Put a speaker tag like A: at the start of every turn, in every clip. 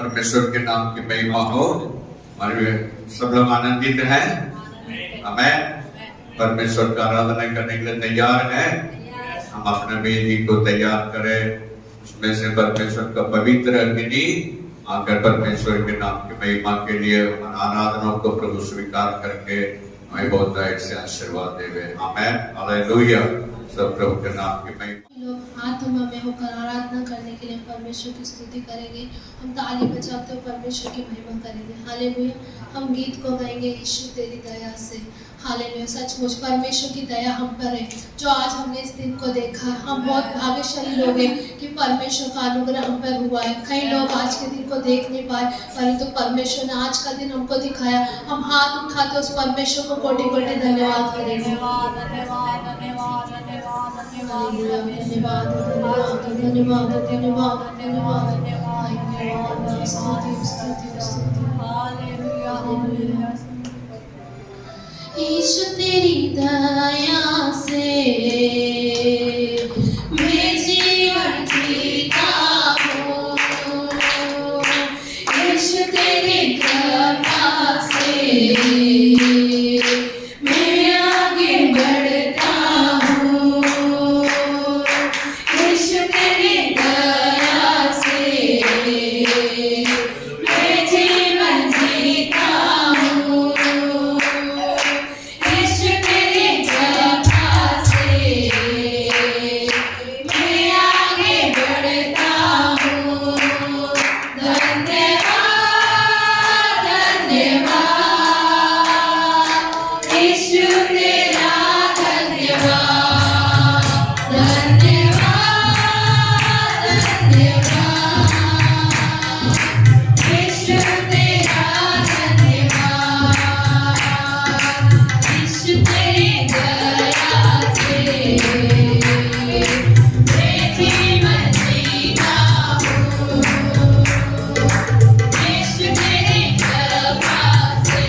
A: परमेश्वर के नाम की महिमा हो। हमारे सब लोग आनंदित हैं। हमें परमेश्वर का आराधना करने के लिए तैयार है। हम अपने वेदी को तैयार करें, उसमें से परमेश्वर का पवित्र अग्नि आकर परमेश्वर के नाम की महिमा के लिए आराधना को प्रभु स्वीकार करके हमें बहुत से आशीर्वाद देवे। आमेन, हालेलुया। सब प्रभु के नाम की महिमा।
B: लोग आत्मा में होकर आराधना करने के लिए परमेश्वर की स्तुति करेंगे। हम ताली बजाते हुए परमेश्वर की महिमा करेंगे। हालेलुया। हम गीत को गाएंगे, यीशु तेरी दया से। हालेलुया। सचमुच परमेश्वर की दया हम पर है, जो आज हमने इस दिन को देखा है। हम बहुत भाग्यशाली लोग हैं कि परमेश्वर का अनुग्रह हम पर हुआ है। कई लोग आज के दिन को देख नहीं पाए, परंतु परमेश्वर ने आज का दिन हमको दिखाया। हम हाथ उठाते उस परमेश्वर को कोटि कोटि धन्यवाद करेंगे। धन्यवाद धन्यवाद धन्यवाद धन्यवाद धन्यवाद धन्यवाद धन्यवाद धन्यवाद धन्यवाद स्तुति स्तुति स्तुति। Hallelujah hallelujah. यीशु तेरी दया से मैं जीवन जीता हूँ। यीशु तेरी कृपा से मैं आगे बढ़ता हूँ। यीशु तेरी दया से मैं जीवन जीता हूँ। यीशु तेरी कृपा से मैं आगे बढ़ता हूँ। धन्यवाद धन्यवाद यीशु तेरा धन्यवाद धन्यवाद धन्यवाद यीशु तेरा धन्यवाद। यीशु तेरी दया से मैं जीवन जीता हूँ। यीशु तेरी कृपा से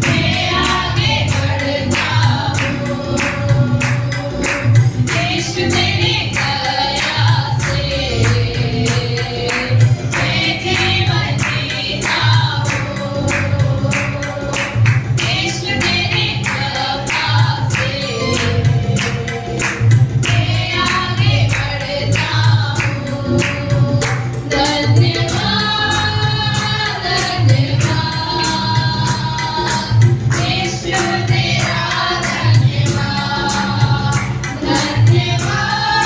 B: मैं आगे बढ़ता हूँ। यीशु तेरी दया से मैं जीवन जीता हूँ। यीशु तेरी कृपा से मैं आगे बढ़ता हूँ। धन्यवाद धन्यवाद यीशु तेरा धन्यवाद धन्यवाद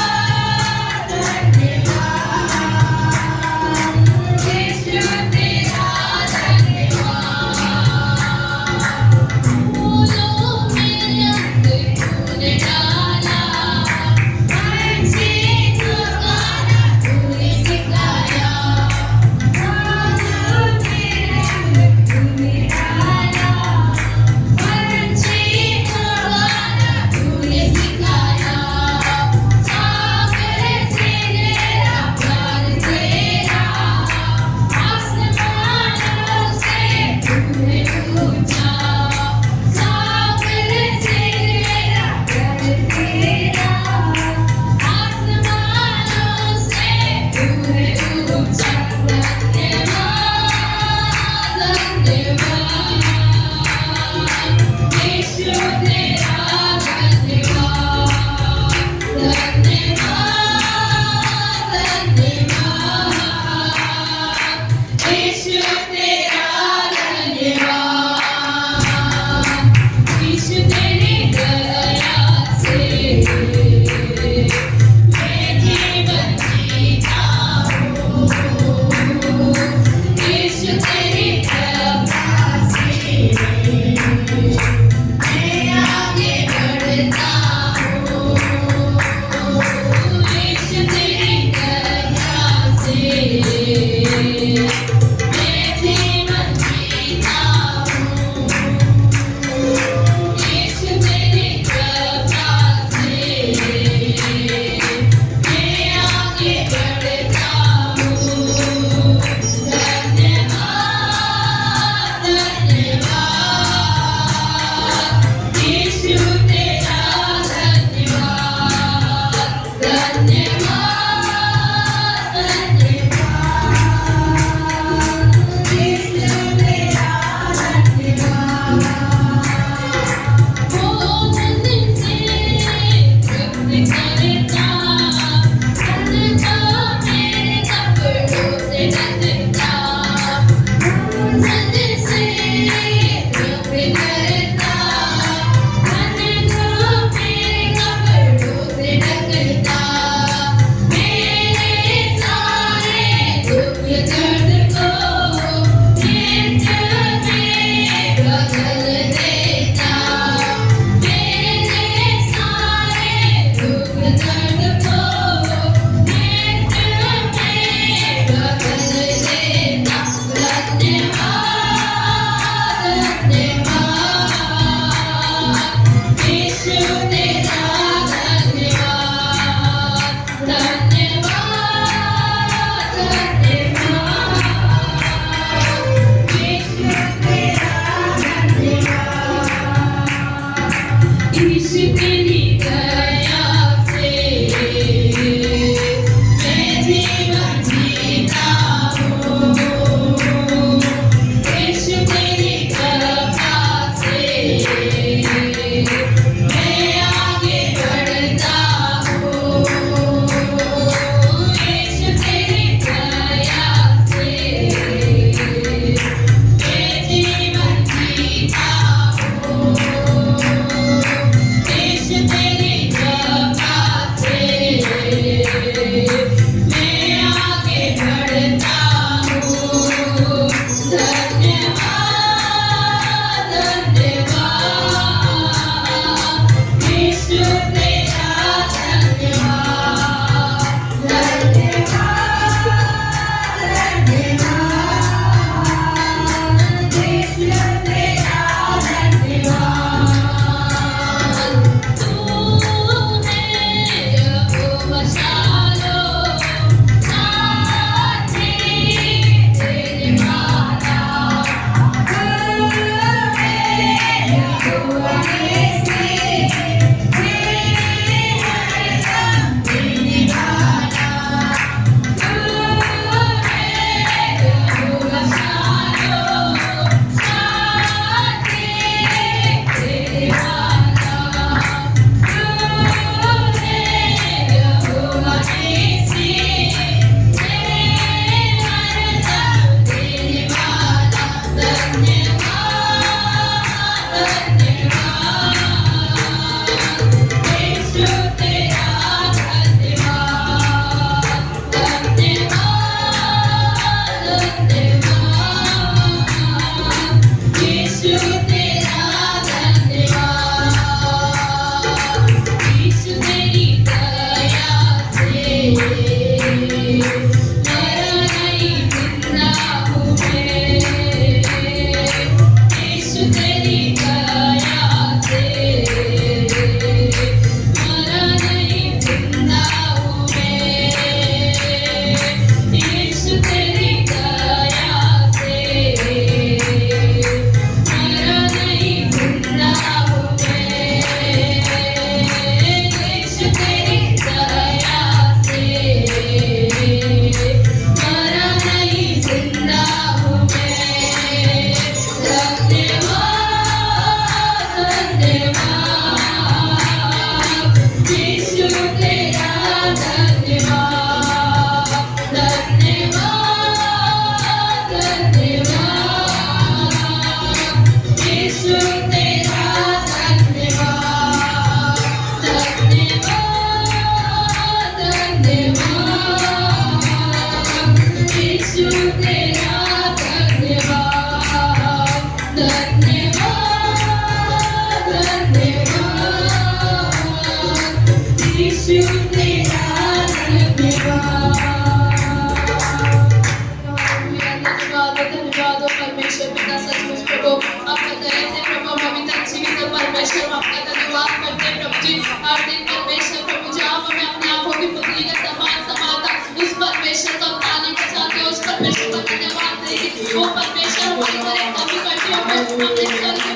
B: धन्यवाद परमेश्वर पिता सचमुच प्रभु आपका दया से प्रभु हम अभी तक जीवित है परमेश्वर आपका धन्यवाद करते हैं प्रभु जी हर दिन परमेश्वर प्रभु जी आप हमें अपने आंखों की पुतली का समान समाता उस परमेश्वर को ताली बजाते हो उस परमेश्वर का धन्यवाद देंगे वो परमेश्वर हमारी हर एक कमी करते हो अपने स्वर के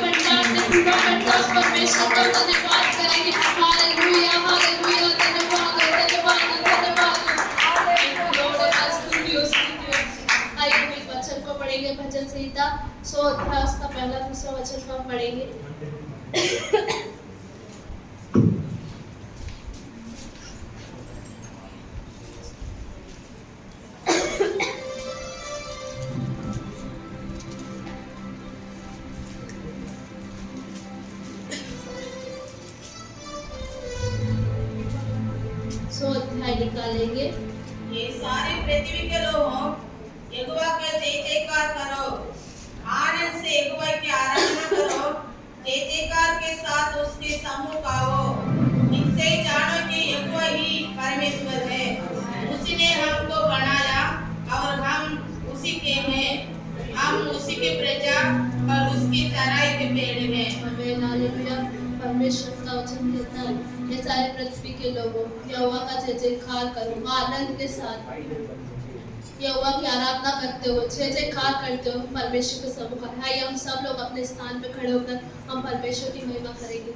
B: भंडार से पूरा करता उस परमेश्वर का धन्यवाद करेंगे हालेलुया हालेलुया धन्यवाद धन्यवाद धन्यवाद आइए हम एक वचन को पढ़ेंगे भजन संहिता 100 अध्याय उसका पहला दूसरा वचन को हम पढ़ेंगे अध्याय निकालेंगे।
C: ये सारी पृथ्वी के लोगों यहोवा का जय जयकार करो, आनंद से यहोवा की आराधना करो, जय जयकार के साथ उसके सम्मुख आओ। इससे जानो कि यहोवा ही परमेश्वर है, उसी ने हमको बनाया और हम उसी के हैं, हम उसी के प्रजा और उसकी चराई के पेड़ हैं।
B: आमीन हालेलुया। परमेश्वर का वचन कहता है ये सारे पृथ्वी के लोगों यहोवा का जय जयकार करो, आनंद के साथ यहोवा की आराधना करते हो, जय जयकार करते हो परमेश्वर के सम्मुख। आइए हम सब लोग अपने स्थान पे खड़े होकर हम परमेश्वर की महिमा करेंगे।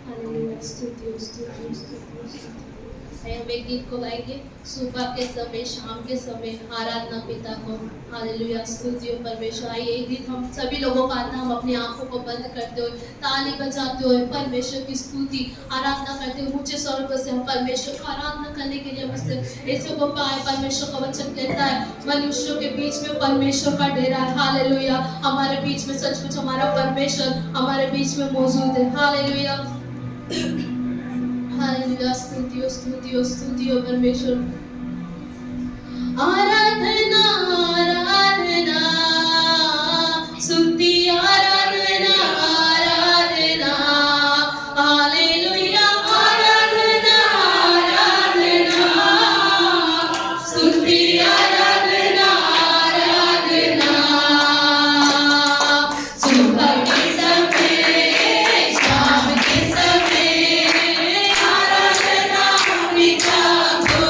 B: हालेलुया स्तुति स्तुति स्तुति। हम एक गीत को गाएंगे सुबह के समय शाम के समय आराधना पिता को। हालेलुया स्तुति हो परमेश्वर। आइए एक गीत हम सभी लोगों का आता हम अपनी आंखों को बंद करते हुए ताली बजाते हुए परमेश्वर की स्तुति आराधना करते हुए ऊंचे स्वर से हम परमेश्वर को आराधना करने के लिए मुझसे ऐसे को पाए। परमेश्वर का वचन कहता है मनुष्यों के बीच में परमेश्वर का डेरा है। हालेलुया हमारे बीच में सचमुच हमारा परमेश्वर हमारे बीच में मौजूद है। हालेलुया हालेलुया स्तुति हो परमेश्वर। आराधना आराधना स्तुति आराधना आराधना हालेलुया आराधना आराधना स्तुति आराधना आराधना सुबह के समय शाम के समय आराधना पिता को।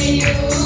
D: आराधना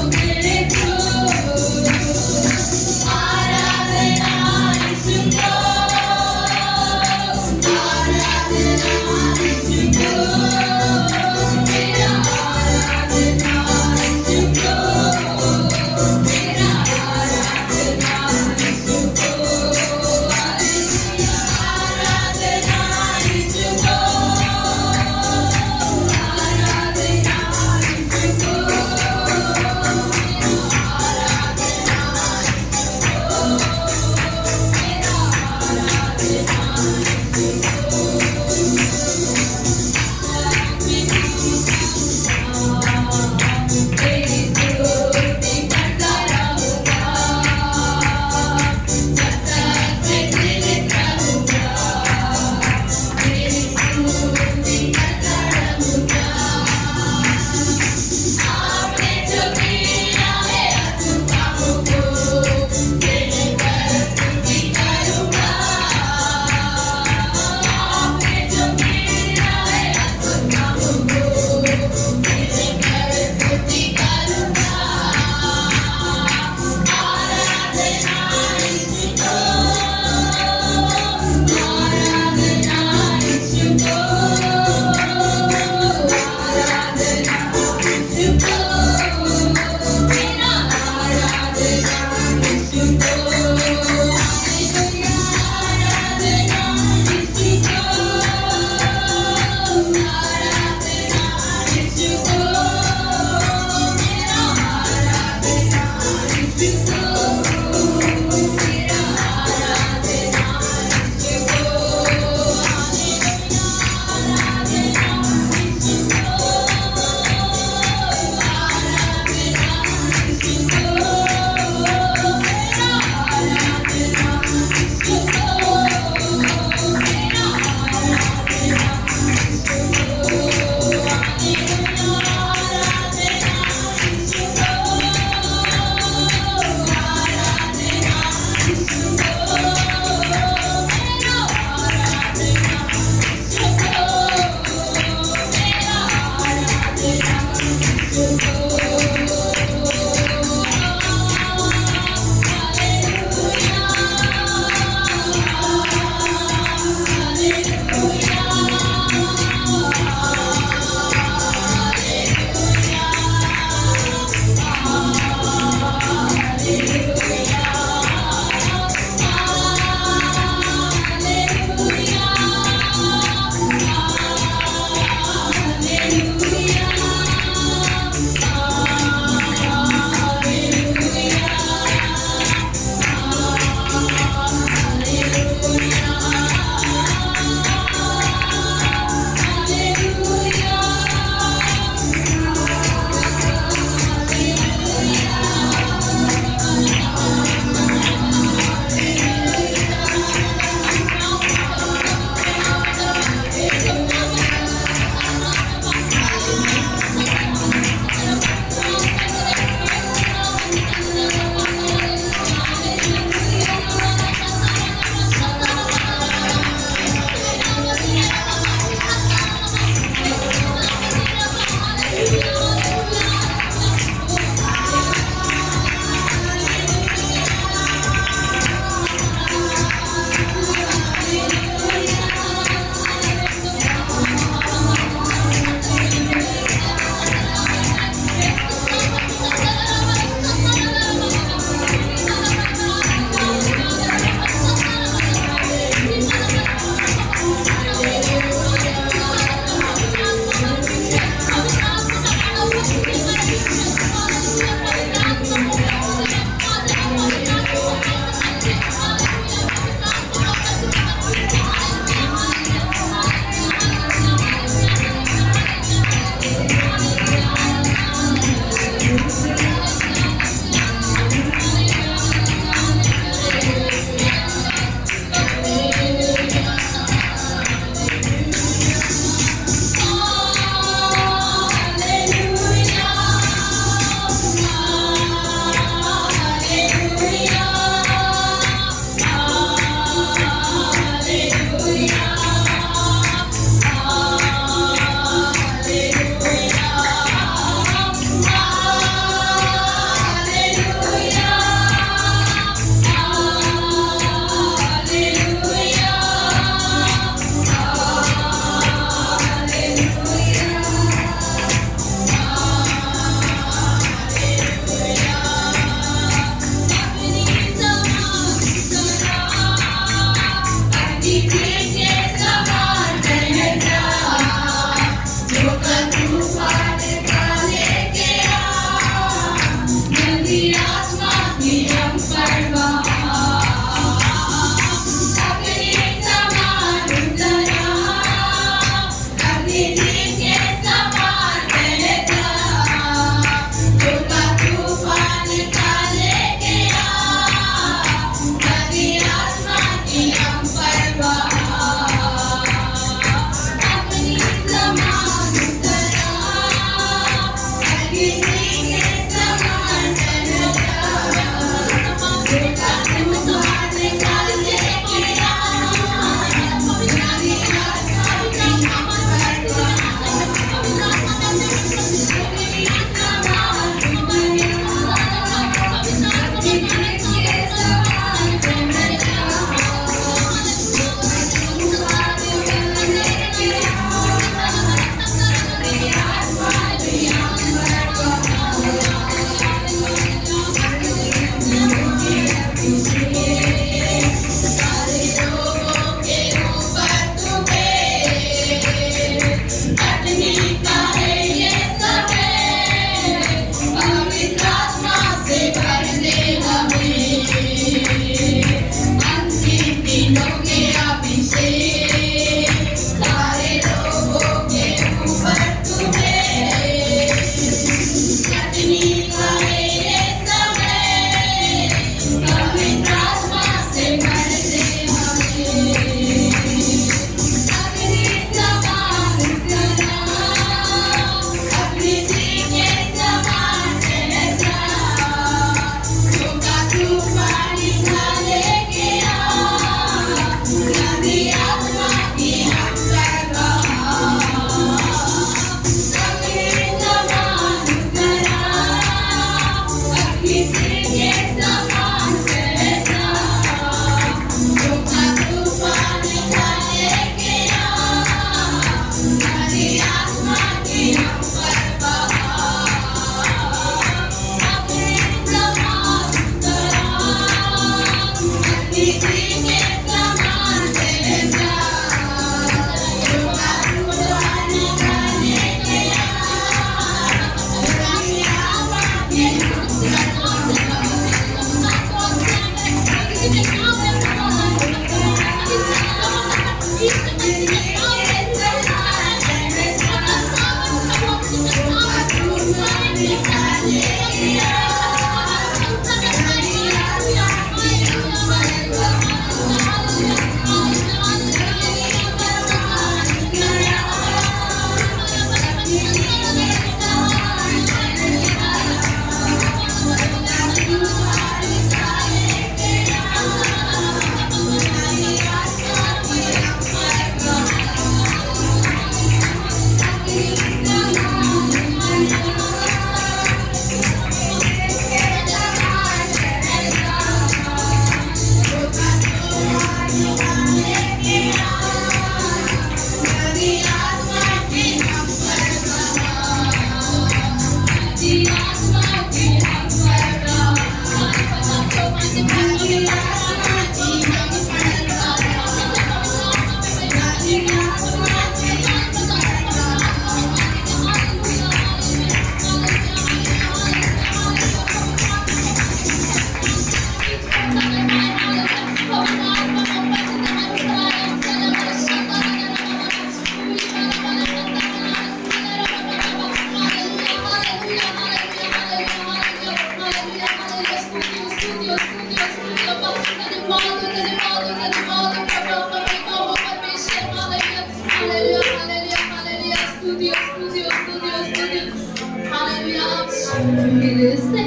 B: फिर से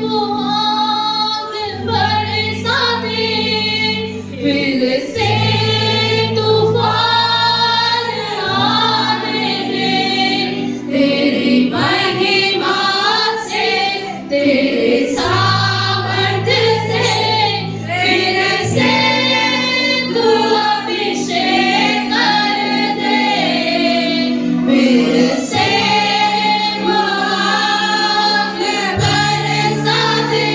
B: वो आग बरसा दे, फिर से तूफान आने दे, तेरी महिमा से, तेरे सामर्थ्य से, फिर से तू अभिषेक कर दे, फिर से वो आग बरसा दे।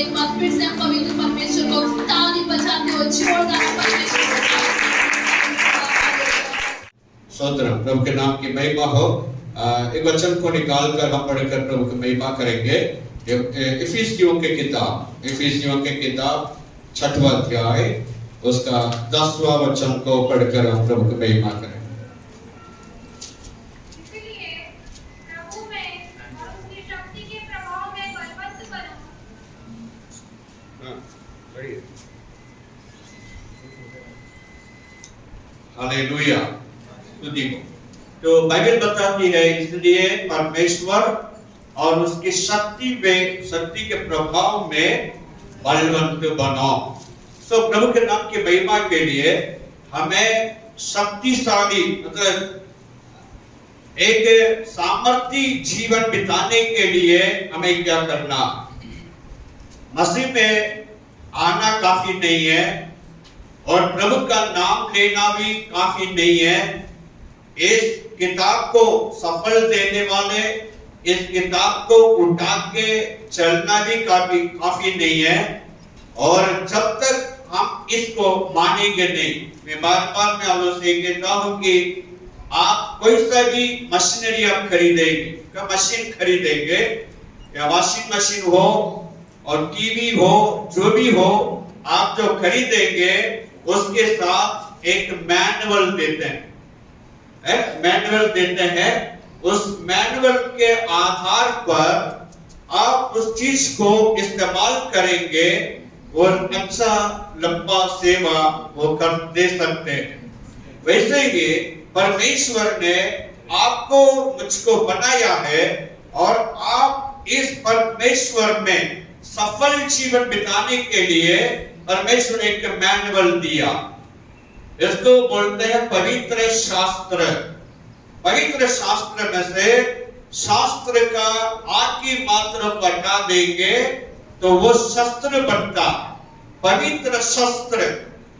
B: एक बार फिर से हम पवित्र परमेश्वर को ताली बजाते हुए जोरदार परमेश्वर को
A: स्तोत्र। प्रभु के नाम की महिमा हो। एक वचन को निकाल कर हम पढ़कर प्रभु की महिमा करेंगे। इफिसियों के किताब 6वां अध्याय उसका 10वां वचन को पढ़कर हम प्रभु की महिमा करेंगे।
D: इसलिए प्रभु में और उसकी शक्ति के प्रभाव में बलवन्त बनो।
A: हालेलुया। तो बाइबल बताती है इसलिए परमेश्वर और उसकी शक्ति के प्रभाव में बलवन्त बनो। सो प्रभु के नाम की महिमा के लिए हमें शक्तिशाली मतलब एक सामर्थी जीवन बिताने के लिए हमें क्या करना, मसीह में आना काफी नहीं है और प्रभु का नाम लेना भी काफी नहीं है। इस किताब को सफल देने वाले, इस किताब को उठा के चलना भी काफी नहीं है। और जब तक हम इसको मानेंगे नहीं, मैं बार-बार मैं आप लोगों से कहता हूं कि आप कोई सा भी मशीनरी आप खरीदेंगे, मशीन खरीदेंगे, या वॉशिंग मशीन हो और टीवी हो, जो भी हो, आप जो खरीदेंगे उसके साथ एक मैनुअल देते हैं। उस मैनुअल के आधार पर आप उस चीज को इस्तेमाल करेंगे और अच्छा लंबा सेवा वो कर दे सकते हैं। वैसे ही परमेश्वर ने आपको मुझको बनाया है और आप इस परमेश्वर में सफल जीवन बिताने के लिए परमेश्वर ने एक मैनुअल दिया। इसको बोलते हैं पवित्र शास्त्र। पवित्र शास्त्र में से शास्त्र का आखिरी मात्र हटा देंगे तो वो शस्त्र बनता। पवित्र शस्त्र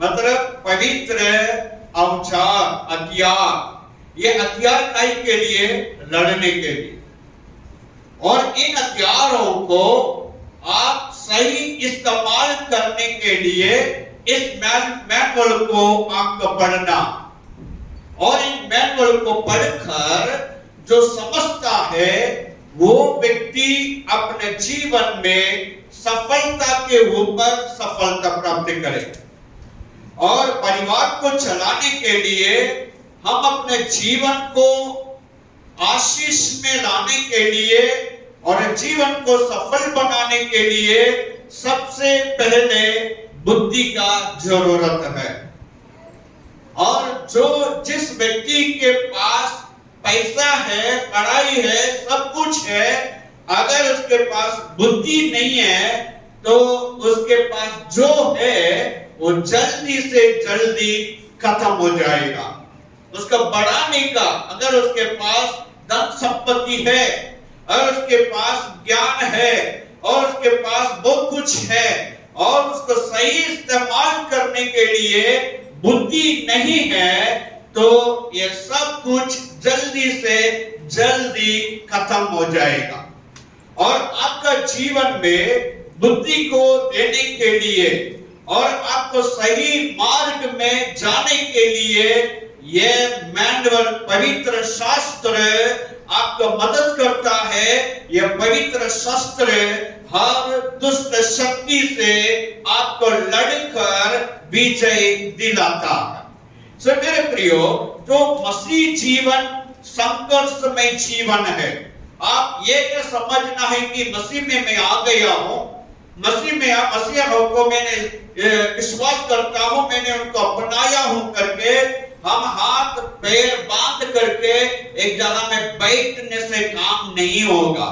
A: मतलब पवित्र औजार, हथियार। ये हथियार काहे के लिए? लड़ने के लिए। और इन हथियारों को आप सही इस्तेमाल करने के लिए इस मैनुअल को आपको पढ़ना, और इन मैनुअल को पढ़कर जो समझता है वो व्यक्ति अपने जीवन में सफलता के ऊपर सफलता प्राप्त करे। और परिवार को चलाने के लिए, हम अपने जीवन को आशीष में लाने के लिए और जीवन को सफल बनाने के लिए सबसे पहले बुद्धि का जरूरत है। और जिस व्यक्ति के पास पैसा है, पढ़ाई है, सब कुछ है, अगर उसके पास बुद्धि नहीं है तो उसके पास जो है वो जल्दी से जल्दी खत्म हो जाएगा। उसका बढ़ाने का, अगर उसके पास धन संपत्ति है, अगर उसके पास ज्ञान है और उसके पास बहुत कुछ है और उसको सही इस्तेमाल करने के लिए बुद्धि नहीं है, तो ये सब कुछ जल्दी से जल्दी खत्म हो जाएगा। और आपका जीवन में बुद्धि को देने के लिए और आपको सही मार्ग में जाने के लिए यह मैनुअल पवित्र शास्त्र आपको मदद करता है। यह पवित्र शास्त्र हर दुष्ट शक्ति से आपको लड़कर विजय दिलाता है। सो मेरे प्रियो, जो मसीह जीवन संघर्षमय जीवन है। आप ये क्या समझना है कि मसीह में मैं आ गया हूं, मसीह को मैंने विश्वास करता हूं, मैंने उनको अपनाया हूं करके हम हाथ पैर बांध करके एक जगह में बैठने से काम नहीं होगा।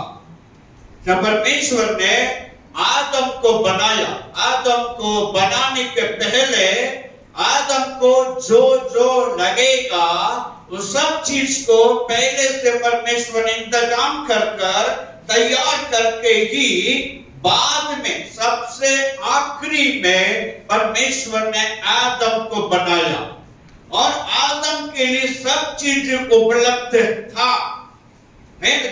A: जब परमेश्वर ने आदम को बनाया, आदम को बनाने के पहले आदम को जो जो लगेगा उस सब चीज को पहले से परमेश्वर ने इंतजाम कर तैयार करके ही बाद में सबसे आखिरी में परमेश्वर ने आदम को बनाया। और आदम के लिए सब चीज उपलब्ध था,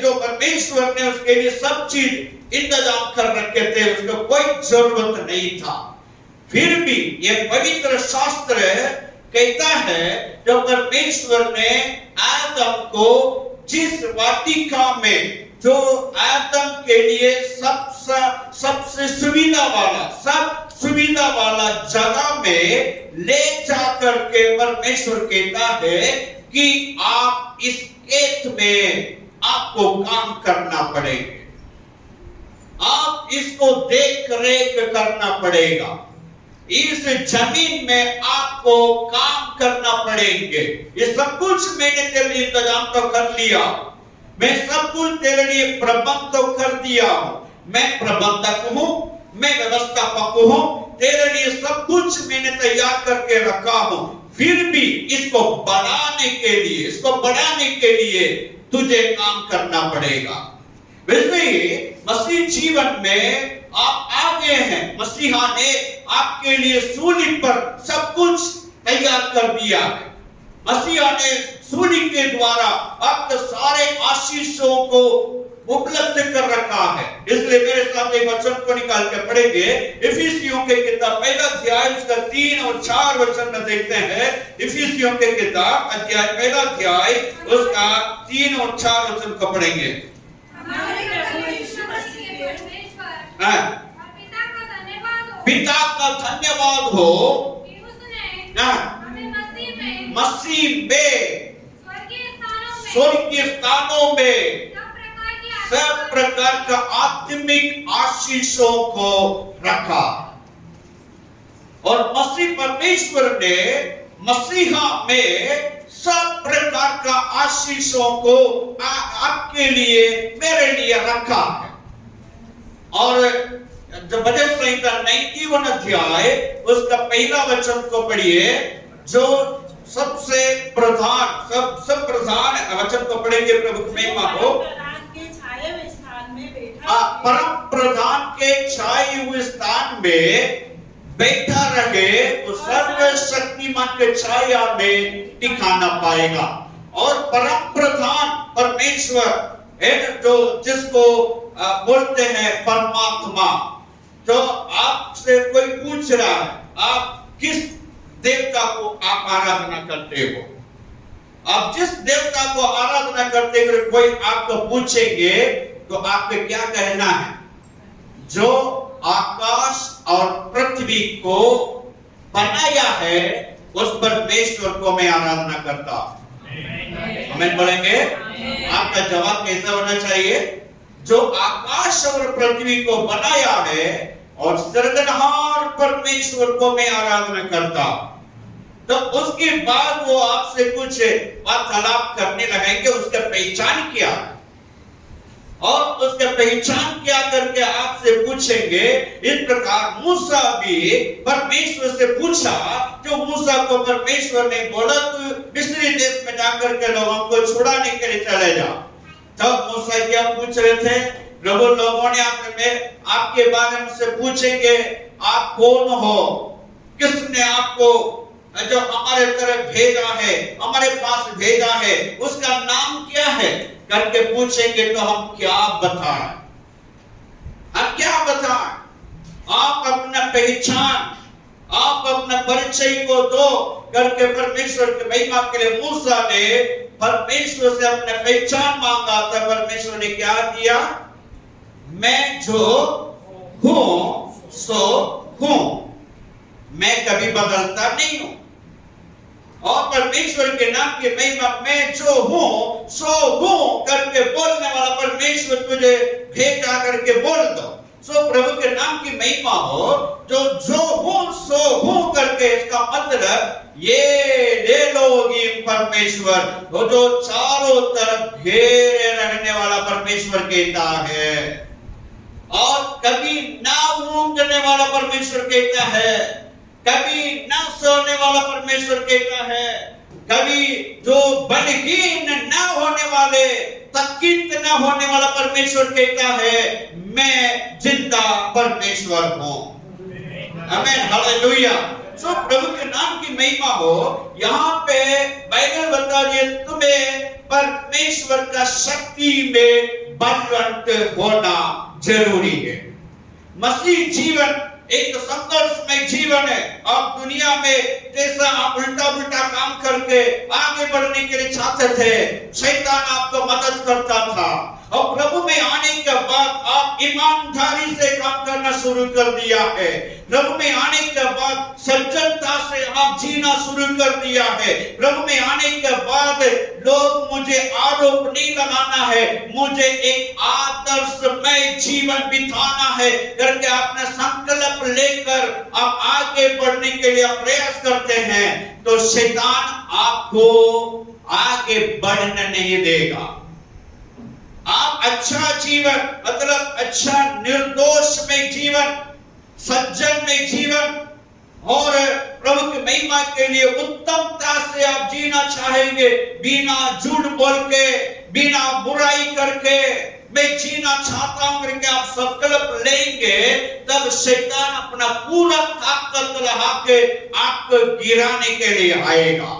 A: जो परमेश्वर ने उसके लिए सब चीज इंतजाम कर रखे थे, उसको कोई जरूरत नहीं था। फिर भी ये पवित्र शास्त्र कहता है जो परमेश्वर ने आदम को जिस वाटिका में जो आदम के लिए सबसे सुविधा वाला जगह में ले जाकर के परमेश्वर कहता है कि आप इस खेत में आपको काम करना पड़ेगा, आप इसको देख रेख करना पड़ेगा, इस जमीन में आपको काम करना पड़ेंगे। ये सब कुछ मैंने तेरे लिए इंतजाम तो कर लिया, मैं सब कुछ तेरे लिए प्रबंध तो कर दिया हूं, मैं प्रबंधक हूं, मैं व्यवस्थापक हूं, तेरे लिए सब कुछ मैंने तैयार करके रखा हूं। फिर भी इसको बढ़ाने के लिए तुझे काम करना पड़ेगा। वैसे ही मसीह जीवन में आप आगे हैं, मसीहा ने आपके लिए सूली पर सब कुछ तैयार कर दिया है। मसीहा ने सूली के द्वारा आपके सारे आशीषों को उपलब्ध कर रखा है। इसलिए मेरे साथ एक वचन को निकाल के पढ़ेंगे। इफिसियों के किताब पहला अध्याय उसका 3 और 4 वचन में देखते हैं। इफिसियों के किताब पहला अध्याय उसका 3 और 4 वचन को पढ़ेंगे।
D: हमारे प्रभु यीशु मसीह के परमेश्वर
A: हाँ।
D: और
A: पिता का धन्यवाद हो
D: कि उसने हमें
A: मसीह में
D: स्वर्गीय स्थानों में
A: सब प्रकार का आत्मिक आशीषों को रखा। और मसीह परमेश्वर ने मसीहा में सब प्रकार का आशीषों को आपके लिए मेरे लिए रखा है। और जब भजन संहिता 91 अध्याय उसका पहला वचन को पढ़िए, जो सबसे प्रधान सब प्रधान वचन को पढ़ेंगे। प्रभु की महिमा हो। परम प्रधान के छाए हुए स्थान में बैठा रहे तो सर्वशक्तिमान के छाया में ठिकाना पाएगा। और परम प्रधान परमेश्वर है जो जिसको बोलते हैं परमात्मा। जो आपसे कोई पूछ रहा है आप किस देवता को आप आराधना करते हो, आप जिस देवता को आराधना करते हो, कोई आपको पूछेंगे तो आपको क्या कहना है? जो आकाश और पृथ्वी को बनाया है उस परमेश्वर को मैं आराधना करता हूं। हमें बोलेंगे आपका जवाब कैसा होना चाहिए? जो आकाश और पृथ्वी को बनाया है और सृजनहार परमेश्वर को मैं आराधना करता। तो उसके बाद वो आपसे कुछ वार्तालाप करने लगेंगे, उसका पहचान क्या, और उसका पहचान क्या करके आपसे पूछेंगे। इस प्रकार मूसा भी परमेश्वर से पूछा, जो मूसा को परमेश्वर ने बोला तू मिस्री देश में जाकर के लोगों को छुड़ाने के लिए चले जा। तब मूसा क्या पूछ रहे थे? प्रभु लोगों ने आपके बारे में से पूछेंगे आप कौन हो, किसने आपको जो हमारे तरफ भेजा है, हमारे पास भेजा है, उसका नाम क्या है करके पूछेंगे। तो हम क्या बताएं? हम क्या बताएं? आप अपना पहचान, आप अपना परिचय को दो करके परमेश्वर के महिमा के लिए मूसा ने परमेश्वर से अपना पहचान मांगा था। परमेश्वर ने क्या दिया? मैं जो हूं सो हूं, मैं कभी बदलता नहीं हूं। और परमेश्वर के नाम की महिमा, मैं जो हूं सो हूं करके बोलने वाला परमेश्वर तुझे भेजा करके बोल दो। सो प्रभु के नाम की महिमा हो। जो हूं सो हूं करके इसका मतलब ये ले लोगी परमेश्वर, वो जो चारों तरफ घेरे रहने वाला परमेश्वर कहता है। और कभी ना ऊँगने वाला परमेश्वर कहता है, कभी ना सोने वाला परमेश्वर कहता है, कभी जो बलहीन ना होने वाले, तकित ना होने वाला परमेश्वर कहता है मैं जिंदा परमेश्वर हूं। आमीन, हालेलुया। सो प्रभु के नाम की महिमा हो। यहाँ पे बाइबल बता रही है तुम्हें परमेश्वर का शक्ति में बलवंत होना जरूरी है। मसीह जीवन एक संघर्षमय जीवन है। आप दुनिया में जैसा आप उल्टा उल्टा काम करके आगे बढ़ने के लिए चाहते थे, शैतान आपको मदद करता था। और प्रभु में आने के बाद आप ईमानदारी से काम करना शुरू कर दिया है। प्रभु में आने के बाद सज्जनता से आप जीना शुरू कर दिया है। प्रभु में आने के बाद लोग मुझे आरोप नहीं लगाना है, मुझे एक आदर्शमय जीवन बिताना है करके आपने संकल्प लेकर आप आगे बढ़ने के लिए प्रयास करते हैं, तो शैतान आपको आगे बढ़ने नहीं देगा। आप अच्छा जीवन मतलब अच्छा निर्दोष में जीवन, सज्जन में जीवन और प्रभु की महिमा के लिए उत्तमता से आप जीना चाहेंगे, बिना झूठ बोल के, बिना बुराई करके मैं जीना चाहता हूं करके आप संकल्प लेंगे, तब शैतान अपना पूरा ताकत लगा के आपको गिराने के लिए आएगा।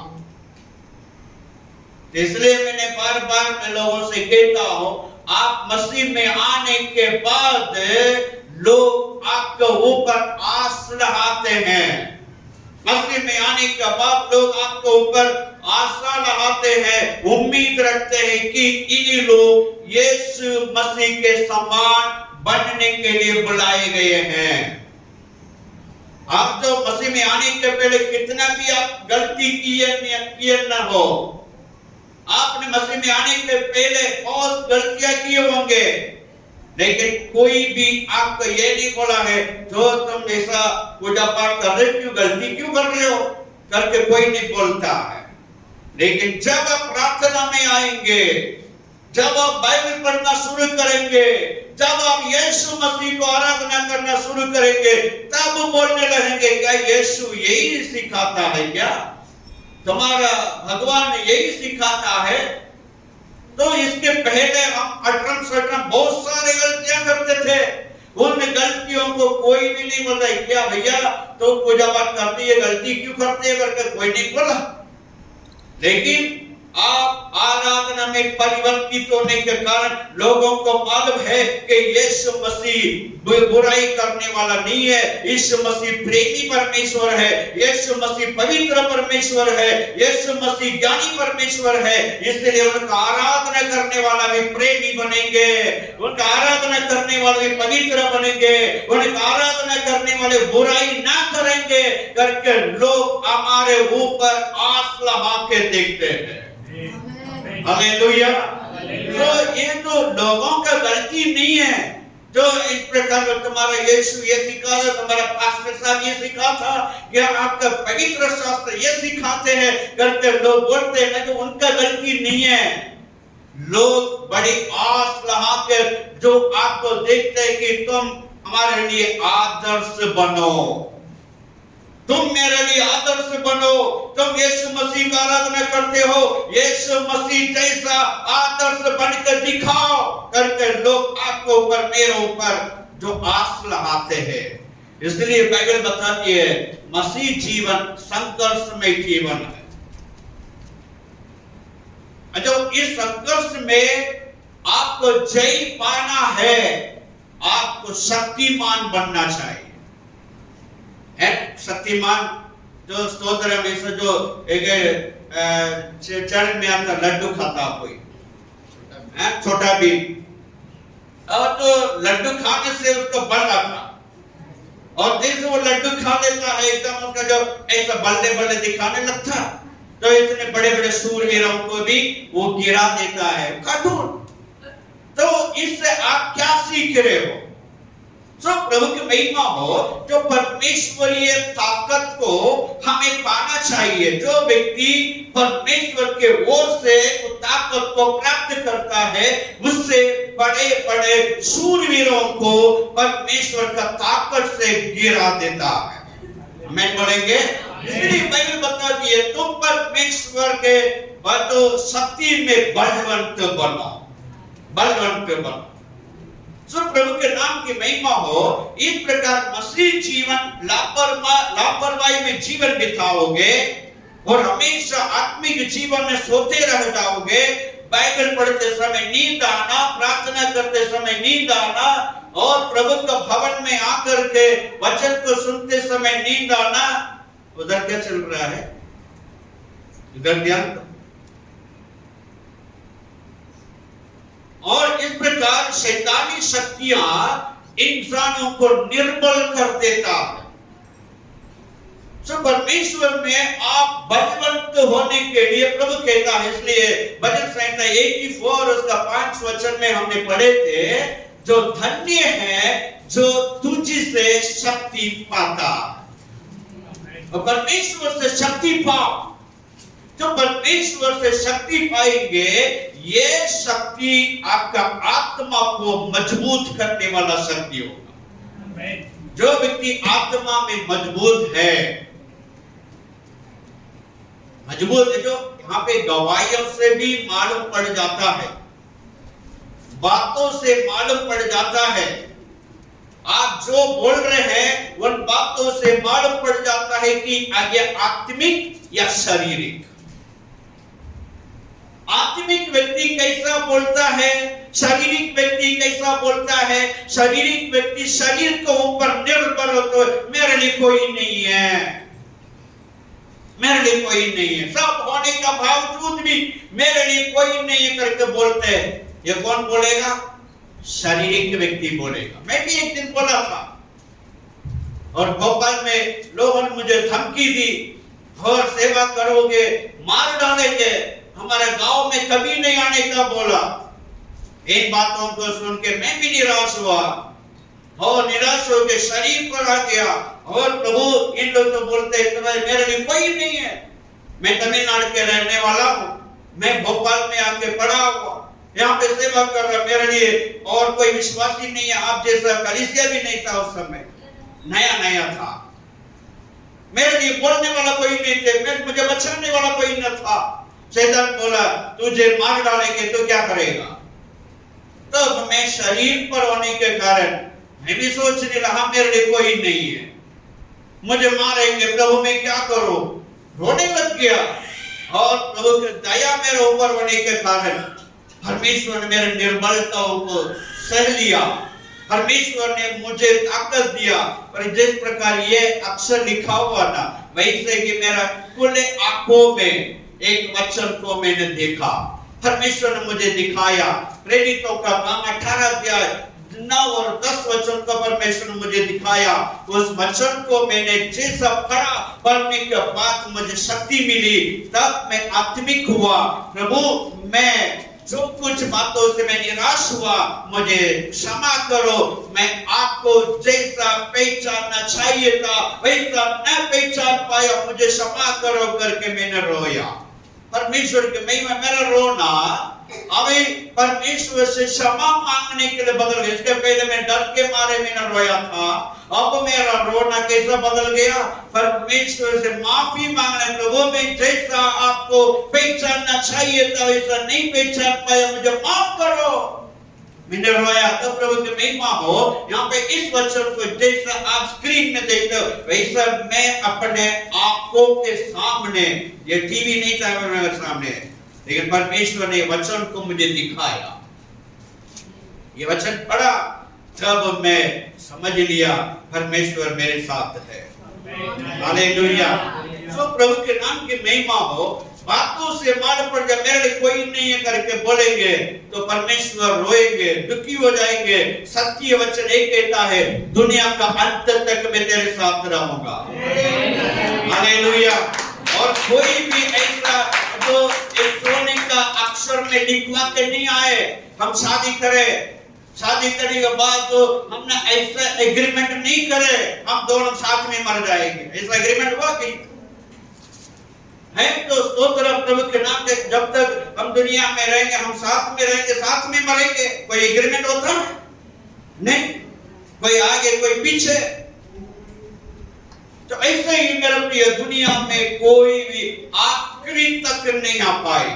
A: इसलिए मैंने बार बार मैं लोगों से कहता हूं, आप मसीह में आने के बाद लोग आपके ऊपर आस लगाते हैं। मसीह में आने के बाद लोग आपके ऊपर आशा लगाते हैं, उम्मीद रखते हैं कि इन्हीं लोग यीशु मसीह के समान बनने के लिए बुलाए गए हैं। आप जो मसीह में आने के पहले कितना भी आप गलती किए न हो, आपने मसीह में आने के पहले बहुत गलतियां किए होंगे, लेकिन कोई भी आपको ये नहीं बोला है जो तुम ऐसा पूजा पाठ कर रहे क्यों, गलती क्यों कर रहे हो करके कोई नहीं बोलता है। लेकिन जब आप प्रार्थना में आएंगे, जब आप बाइबल पढ़ना शुरू करेंगे, जब आप यीशु मसीह को आराधना करना शुरू करेंगे, तब बोलने लगेंगे क्या यीशु यही सिखाता है, क्या तुम्हारा भगवान यही सिखाता है। तो इसके पहले हम अटरम बहुत सारे गलतियां करते थे, उन गलतियों को कोई भी नहीं बोला क्या भैया तो पूजा पाठ करती है, गलती क्यों करते हैं करके कोई नहीं बोला। लेकिन आप आराधना में परिवर्तित होने के कारण लोगों को मालूम है कि यीशु मसीह बुराई करने वाला नहीं है, यीशु मसीह प्रेमी परमेश्वर है, यीशु मसीह पवित्र परमेश्वर है, यीशु मसीह ज्ञानी परमेश्वर है। इसलिए उनका आराधना करने वाला भी प्रेमी बनेंगे, उनका आराधना करने वाले भी पवित्र बनेंगे, उनका आराधना करने वाले बुराई ना करेंगे करके लोग हमारे ऊपर आस लगा के देखते हैं। हालेलुया। तो ये तो लोगों का गलती नहीं है जो इस प्रकार का तुम्हारा यीशु ये सिखा था, तुम्हारा पास्टर साहब ये सिखा था, या आपका पवित्र शास्त्र ये सिखाते हैं करके लोग बोलते हैं, तो उनका गलती नहीं है। लोग बड़ी आस लगा कर जो आपको देखते हैं कि तुम हमारे लिए आदर्श बनो, तुम मेरे लिए आदर्श बनो, तुम यीशु मसीह का आराधना करते हो, यीशु मसीह जैसा आदर्श बनकर दिखाओ करके लोग आपको ऊपर मेरे ऊपर जो आस लगाते हैं। इसलिए बाइबल बताती है मसीह जीवन संघर्षमय जीवन है। जो इस संघर्ष में आपको जय पाना है, आपको शक्तिमान बनना चाहिए। शक्तिमान जो स्तोत्र में से जो एक चरण में आता लड्डू खाता कोई छोटा भी, और तो लड्डू खाने से उसको बल आता, और जैसे वो लड्डू खा लेता है एकदम उसका जो ऐसा बल्ले बल्ले दिखाने लगता, तो इतने बड़े बड़े सूरवीरों को भी वो गिरा देता है कठोर। तो इससे आप क्या सीख रहे हो? जो प्रभु की महिमा हो, जो परमेश्वरीय ताकत को हमें पाना चाहिए। जो व्यक्ति परमेश्वर के ओर से ताकत को प्राप्त करता है, उससे बड़े बड़े शूरवीरों को परमेश्वर का ताकत से गिरा देता है। हमें बोलेंगे, इसलिए बाइबल बताती है तुम परमेश्वर के शक्ति में बलवंत बनो, बलवंत बनो। प्रभु के नाम की महिमा हो। इस प्रकार मसीह जीवन लापरवाही में जीवन बिताओगे और हमेशा आत्मिक जीवन में सोते रह जाओगे। बाइबल पढ़ते समय नींद आना, प्रार्थना करते समय नींद आना, और प्रभु का भवन में आकर के वचन को सुनते समय नींद आना, उधर क्या चल रहा है? इधर ध्यान दो। और इस प्रकार शैतानी शक्तियां इंसानों को निर्बल कर देता है। परमेश्वर में आप बलवंत होने के लिए प्रभु कहता है, इसलिए भजन संहिता 84 उसका 5 वचन में हमने पढ़े थे, जो धन्य है जो तुझसे शक्ति पाता। और परमेश्वर से शक्ति पाओ, जो परमेश्वर से शक्ति पाएंगे, ये शक्ति आपका आत्मा को मजबूत करने वाला शक्ति होगा। जो व्यक्ति आत्मा में मजबूत है, जो यहाँ पे गवाहियों से भी मालूम पड़ जाता है, बातों से मालूम पड़ जाता है, आप जो बोल रहे हैं उन बातों से मालूम पड़ जाता है कि आगे आत्मिक या शारीरिक। आत्मिक व्यक्ति कैसा बोलता है, शारीरिक व्यक्ति कैसा बोलता है। शारीरिक व्यक्ति शरीर के ऊपर निर्भर होता है, मेरे लिए कोई नहीं है, मेरे लिए कोई नहीं है, सब होने का बावजूद भी मेरे लिए कोई नहीं है करके बोलते हैं। ये कौन बोलेगा? शारीरिक व्यक्ति बोलेगा। मैं भी एक दिन बोला था, और भोपाल में लोगों ने मुझे धमकी दी, और सेवा करोगे, मार डालेंगे, हमारे गांव में कभी नहीं आने का बोला। इन बातों को सुन के मैं भी निराश हुआ, और निराश होकर शरीर पर आ गया। और प्रभु, इन लोग तो बोलते हैं तुम्हारे मेरे लिए कोई नहीं है। मैं तमिलनाडु के रहने वाला हूँ, मैं भोपाल में आके पढ़ा हुआ, यहाँ पे सेवा कर रहा, मेरे लिए और कोई विश्वासी नहीं है। आप जैसा कलीसिया भी नहीं था उस समय, नया नया था, मेरे लिए बोलने वाला कोई नहीं थे, मुझे बचाने वाला कोई न था। शैतान बोला तुझे मार डालेंगे तो क्या करेगा? तब मैं शरीर पर होने के कारण मैं भी सोचने लगा मेरे लिए कोई नहीं है, मुझे मारेंगे, प्रभु मैं क्या करूं? रोने लग गया। और प्रभु की दया मेरे ऊपर होने के कारण परमेश्वर ने मेरे निर्बलताओं को सह लिया। परमेश्वर ने मुझे ताकत दिया। और जिस प्रकार ये अक्षर लिखा हुआ ना, वैसे कि मेरा खुले आंखों में एक वचन को मैंने देखा, परमेश्वर ने मुझे दिखाया। प्रेरितों का काम 18 अध्याय 9 और 10 वचन का परमेश्वर ने मुझे दिखाया। उस वचन को मैंने जैसा पढ़ा, पढ़ने के बाद मुझे शक्ति मिली, तब मैं आत्मिक हुआ। प्रभु, मैं जो कुछ बातों से मैं निराश हुआ, मुझे क्षमा करो, मैं आपको जैसा पहचानना चाहिए था वैसा न पहचान पाया, मुझे क्षमा करो करके मैंने रोया। परमेश्वर के महिमा, मेरा रोना अभी परमेश्वर से क्षमा मांगने के लिए बदल गया। इसके पहले मैं डर के मारे मैंने रोया था, अब मेरा रोना कैसा बदल गया? परमेश्वर से माफी मांगने, प्रभु मैं जैसा आपको पहचानना चाहिए था वैसा नहीं पहचान पाया, मुझे माफ करो। मैंने रोया। तो प्रभु की महिमा हो। यहाँ पे इस वचन को जैसा आप स्क्रीन में देखते हो वैसा मैं अपने आंखों के सामने, ये टीवी नहीं था मेरे सामने, लेकिन परमेश्वर ने वचन को मुझे दिखाया। ये वचन पढ़ा तब मैं समझ लिया परमेश्वर मेरे साथ है। हालेलुया। सो प्रभु के नाम की महिमा हो। बातों से मालूम पड़ जाए मेरे लिए कोई नहीं है करके बोलेंगे तो परमेश्वर रोएंगे, दुखी हो जाएंगे। सत्य वचन एक कहता है, दुनिया का अंत तक मैं तेरे साथ रहूंगा। हालेलुया। और कोई भी ऐसा जो एक सोने का अक्षर में लिखवा के नहीं आए, हम शादी करें, शादी करने के बाद तो हमने ऐसा एग्रीमेंट नहीं करे हम दोनों साथ में मर जाएंगे, ऐसा एग्रीमेंट हुआ कि है? तो स्तोत्र प्रभु के नाम से, जब तक हम दुनिया में रहेंगे हम साथ में रहेंगे, साथ में मरेंगे। कोई एग्रीमेंट होता नहीं, कोई आगे कोई पीछे। तो ऐसे ही मेरा प्रिय, दुनिया में कोई भी आखिरी तक नहीं आ पाए।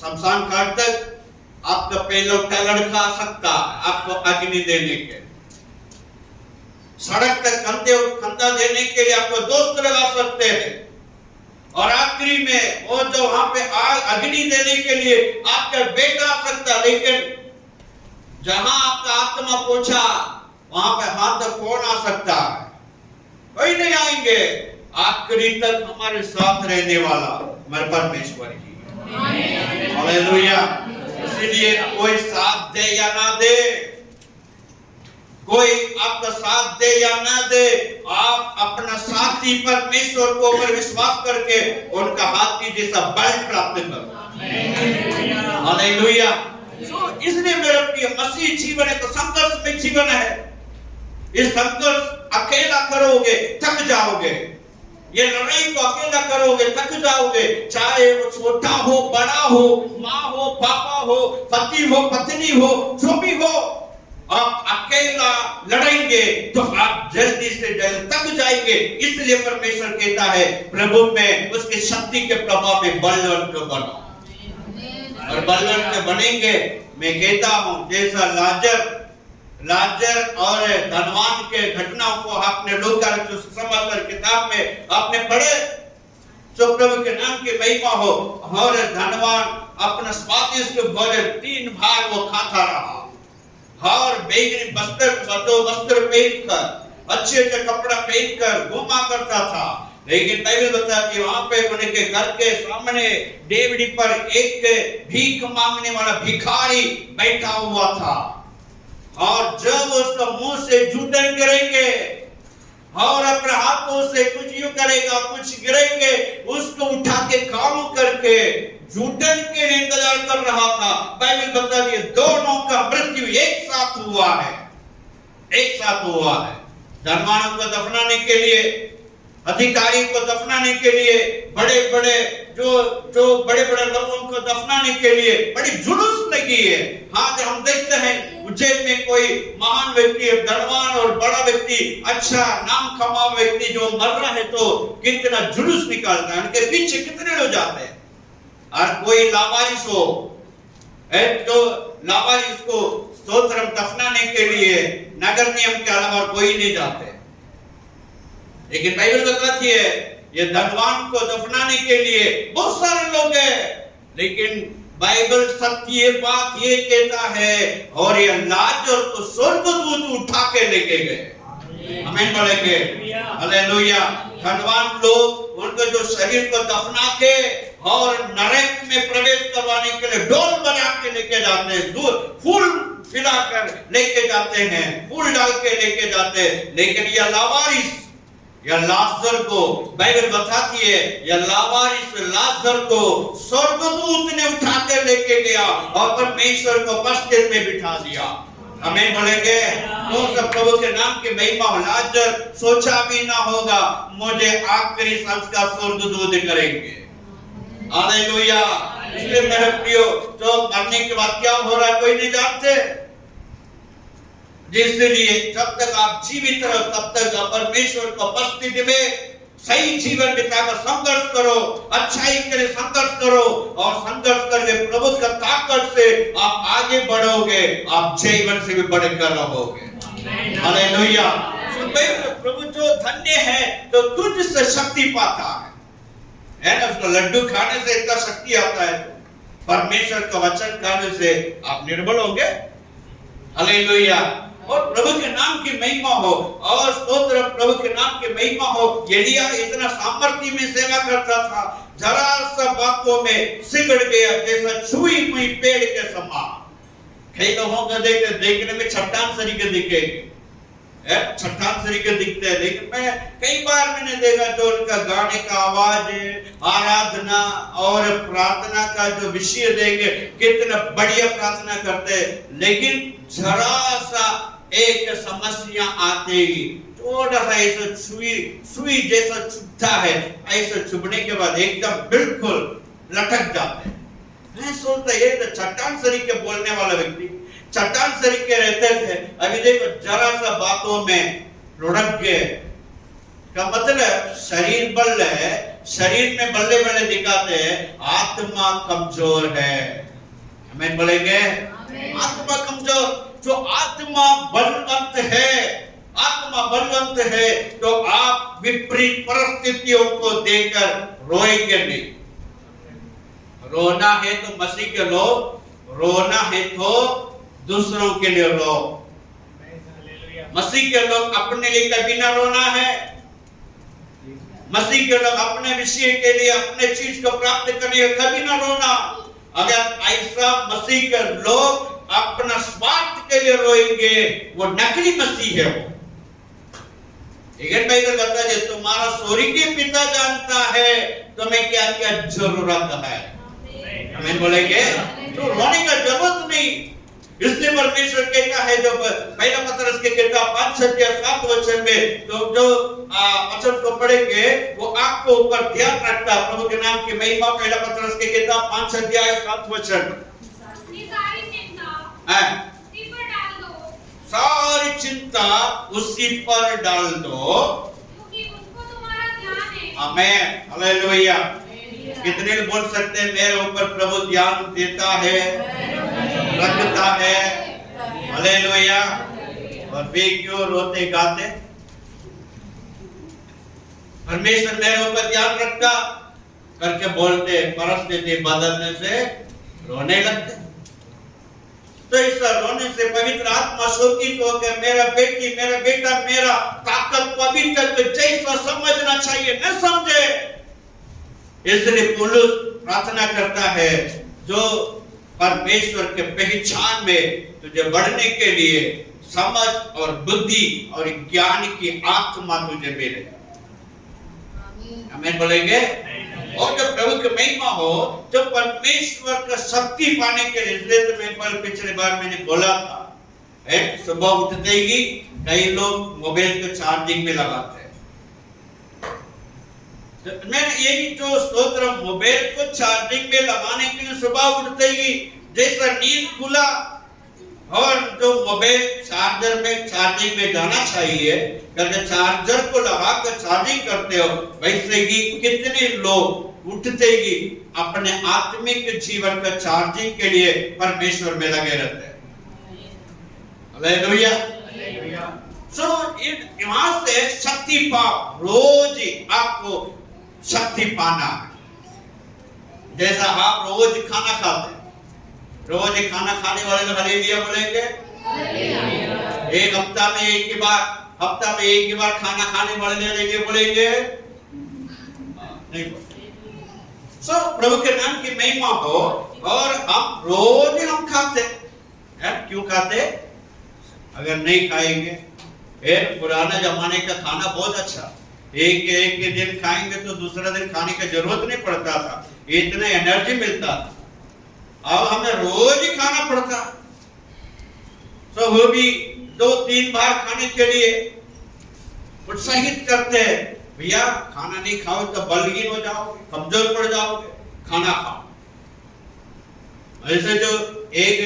A: शमशान घाट तक आपका पहला लड़का आ सकता आपको अग्नि देने के, सड़क तक कंधा देने के लिए आपको दोस्त लगा सकते हैं, और आखिरी में वो जो वहां पे अग्नि देने के लिए आपका बेटा आ सकता, लेकिन जहां आपका आत्मा पहुंचा वहां पे हाथ तक कौन आ सकता है? कोई नहीं आएंगे। आखिरी तक हमारे साथ रहने वाला हमारे परमेश्वर ही। हालेलुया। इसलिए कोई साथ दे या ना दे, कोई आपका साथ दे या ना दे, आप अपना साथी परमेश्वर को ऊपर विश्वास करके उनका हाथी जैसा बल प्राप्त करो। हालेलुया। इसलिए मेरे प्रिय मसीह जीवन एक संघर्ष में जीवन है। इस संघर्ष अकेला करोगे थक जाओगे। ये लड़ाई को अकेला करोगे थक जाओगे। चाहे वो छोटा हो, बड़ा हो, माँ हो, पापा हो, पति हो, पत्नी हो, जो भी हो, आप अकेला लड़ेंगे तो आप जल्दी से जल्द थक जाएंगे। इसलिए परमेश्वर कहता है प्रभु में उसकी शक्ति के प्रभाव में बलवान बनो। और बलवान बनेंगे। मैं कहता हूं जैसा लाजर और धनवान के घटनाओं को आपने लोग समाचार किताब में आपने पढ़े, जो प्रभु के नाम की महिमा हो। और धनवान अपना स्वादिष्ट भोजन 3 बार वो खाता रहा और बैंगनी वस्त्र पहनकर अच्छे कपड़ा पहनकर घूमा करता था। लेकिन बाइबल बताता है कि वहां पे उनके घर के सामने डेवड़ी पर एक भीख मांगने वाला भिखारी बैठा हुआ था। और जब उसका मुंह से जूठन गिरेंगे और अपने हाथों से कुछ यूं करेगा, कुछ गिरेंगे, उसको उठा के काम करके जूठन के इंतजार कर रहा था। बाइबल बताती है दोनों का मृत्यु एक साथ हुआ है। धनवानों को दफनाने के लिए, अधिकारी को दफनाने के लिए, बड़े बड़े लोगों को दफनाने के लिए बड़ी जुलूस लगी है। हाँ, जब हम देखते हैं उज्जैन में कोई महान व्यक्ति, धनवान और बड़ा व्यक्ति, अच्छा नाम कमा व्यक्ति जो मर रहा है तो कितना जुलूस निकालता है, उनके पीछे कितने लोग जाते हैं। और कोई लावारिस हो तो लावारिस को स्तोत्रम दफनाने के लिए नगर नियम के अलावा कोई नहीं जाते। लेकिन बाइबल बताती है ये धनवान को दफनाने के लिए बहुत सारे लोग हैं। लेकिन बाइबल सत्य बात ये कहता है और ये लाजर को स्वर्गदूत उठा के लेके गए। आमीन बोलेंगे। हालेलुया। धनवान लोग उनको जो शरीर को दफना के और नरक में प्रवेश करवाने के लिए ढोल बजा के लेके जाते हैं, फूल खिलाकर लेके जाते हैं, फूल डाल के लेके जाते हैं। लेकिन यह लावारिस या लाजर को बाइबल बताती है, या लावारिस लाजर को स्वर्गदूत ने उठा कर लेके गया और परमेश्वर को मस्जिद में बिठा दिया। आमीन बोलेंगे। तो सब प्रभु के नाम की महिमा हो। लाजर सोचा भी ना होगा मुझे आखिरी संस्कार स्वर्गदूत करेंगे। हालेलुया। इसलिए मेरे प्रियो, तो मरने के बाद क्या हो रहा है कोई नहीं जानते। इसलिए जब तक आप जीवित रहो तब तक परमेश्वर को उपस्थिति में सही जीवन बिताकर संघर्ष करो, अच्छाई के लिए संघर्ष करो और संघर्ष करके प्रभु का ताकत से आप आगे बढ़ोगे, आप जीवन से भी बढ़कर रहोगे। हालेलुया। प्रभु जो धन्य है तो तुझसे शक्ति पाता है ना। उसको लड्डू खाने से इतना शक्ति आता है, परमेश्वर का वचन खाने से आप निर्बल होंगे। हालेलुया। और प्रभु के नाम की महिमा हो और स्तोत्र प्रभु के नाम की महिमा हो। एलिया इतना सामर्थ्य में सेवा करता था, जरा सा बातों में सिगड़ गया जैसा छुई हुई पेड़ के समान। कई लोगों को देखने में चट्टान तरीके दिखेंगे, चट्टान तरीके दिखते हैं। लेकिन मैं कई बार मैंने देखा जो उनका गाने का आवाज, आराधना और प्रार्थना का जो विषय देंगे, कितना बढ़िया प्रार्थना करते हैं। लेकिन जरा सा एक समस्या आते ही थोड़ा सा ऐसा सुई जैसा चुभता है, ऐसा चुभने के बाद एकदम बिल्कुल लटक जाते हैं। मैं सोचता ये तो चट्टान तरीके बोलने वाला व्यक्ति चट्टान तरीके रहते थे, अभी देखो जरा सा बातों में लुढ़क गए। का मतलब शरीर बल है, शरीर में बल्ले बल्ले दिखाते हैं, आत्मा कमजोर है। हमें बोलेंगे आत्मा कमजोर। जो आत्मा बलवंत है तो आप विपरीत परिस्थितियों को देखकर रोएंगे नहीं। रोना है तो मसीह के लोग, रोना है तो दूसरों के लिए रो। मसीह के लोग अपने लिए कभी ना रोना है। मसीह के लोग अपने विषय के लिए, अपने चीज को प्राप्त करने के कभी ना रोना। अगर ऐसा मसीह के लोग अपना स्वार्थ के लिए रोएंगे, वो नकली मसीह है। वो बाइबल कहता है तुम्हारा स्वर्गीय पिता जानता है तुम्हें क्या क्या जरूरत है। हमें बोलेंगे तो रोने का जरूरत नहीं। इसलिए परमेश्वर कहता है, जो पहला पत्रस के किताब 5-7 वचन में तो जो वचन को पढ़ेंगे वो आपको ऊपर ध्यान रखता है। प्रभु के नाम की महिमा। पहला पत्रस के किताब 5-7 वचन। सारी चिंता उसी पर डाल दो
D: क्योंकि उसको तुम्हारा ध्यान है।
A: आमेन, हालेलुया। कितने लोग बोल सकते हैं मेरे ऊपर प्रभु ध्यान देता है, रखता है। हालेलुया। और वे क्यों रोते गाते? परमेश्वर मेरे ऊपर ध्यान रखता करके बोलते, परिस्थिति बदलने से रोने लगते। तो इस रोने से पवित्र आत्मा शोकित होकर मेरा बेटी, मेरा बेटा, मेरा ताकत पवित्र जैसा समझना चाहिए न समझे। इसलिए पौलुस प्रार्थना करता है, जो परमेश्वर के पहचान में तुझे बढ़ने के लिए समझ और बुद्धि और ज्ञान की आत्मा तुझे मिले। हमें बोलेंगे। और जब प्रभु की महिमा हो, जब परमेश्वर का शक्ति पाने के लिए, इसलिए तो मैं पिछले बार मैंने बोला था, सुबह उठते ही कई लोग मोबाइल को चार्जिंग में लगाते हैं। तो मैंने यही जो स्तोत्र, मोबाइल को चार्जिंग में लगाने के लिए सुबह उठते ही जैसा नींद खुला और जो मोबाइल चार्जर में चार्जिंग में जाना चाहिए, करके चार्जर को लगाकर चार्जिंग करते हो, वैसे ही कितने लोग उठते ही अपने आत्मिक जीवन का चार्जिंग के लिए परमेश्वर में लगे रहते हैं। हालेलुया। सो यहाँ से शक्ति पाओ, रोज आपको शक्ति पाना है। जैसा आप रोज खाना खाते हैं, रोज खाना खाने वाले लोग हालेलुया बोलेंगे। एक हफ्ता में एक ही बार खाना खाने वाले लोग बोलेंगे नहीं। सो प्रभु के नाम की महिमा हो। और हम रोज हम खाते हैं। क्यों खाते? अगर नहीं खाएंगे, पुराना जमाने का खाना बहुत अच्छा, एक दिन खाएंगे तो दूसरा दिन खाने की जरूरत नहीं पड़ता था, इतना एनर्जी मिलता था। अब हमें रोज ही खाना पड़ता। तो वो भी 2-3 बार खाने के लिए उत्साहित करते हैं, भैया खाना नहीं खाओ तो बलहीन हो जाओगे, कमजोर पड़ जाओगे, खाना खाओ। ऐसे जो एक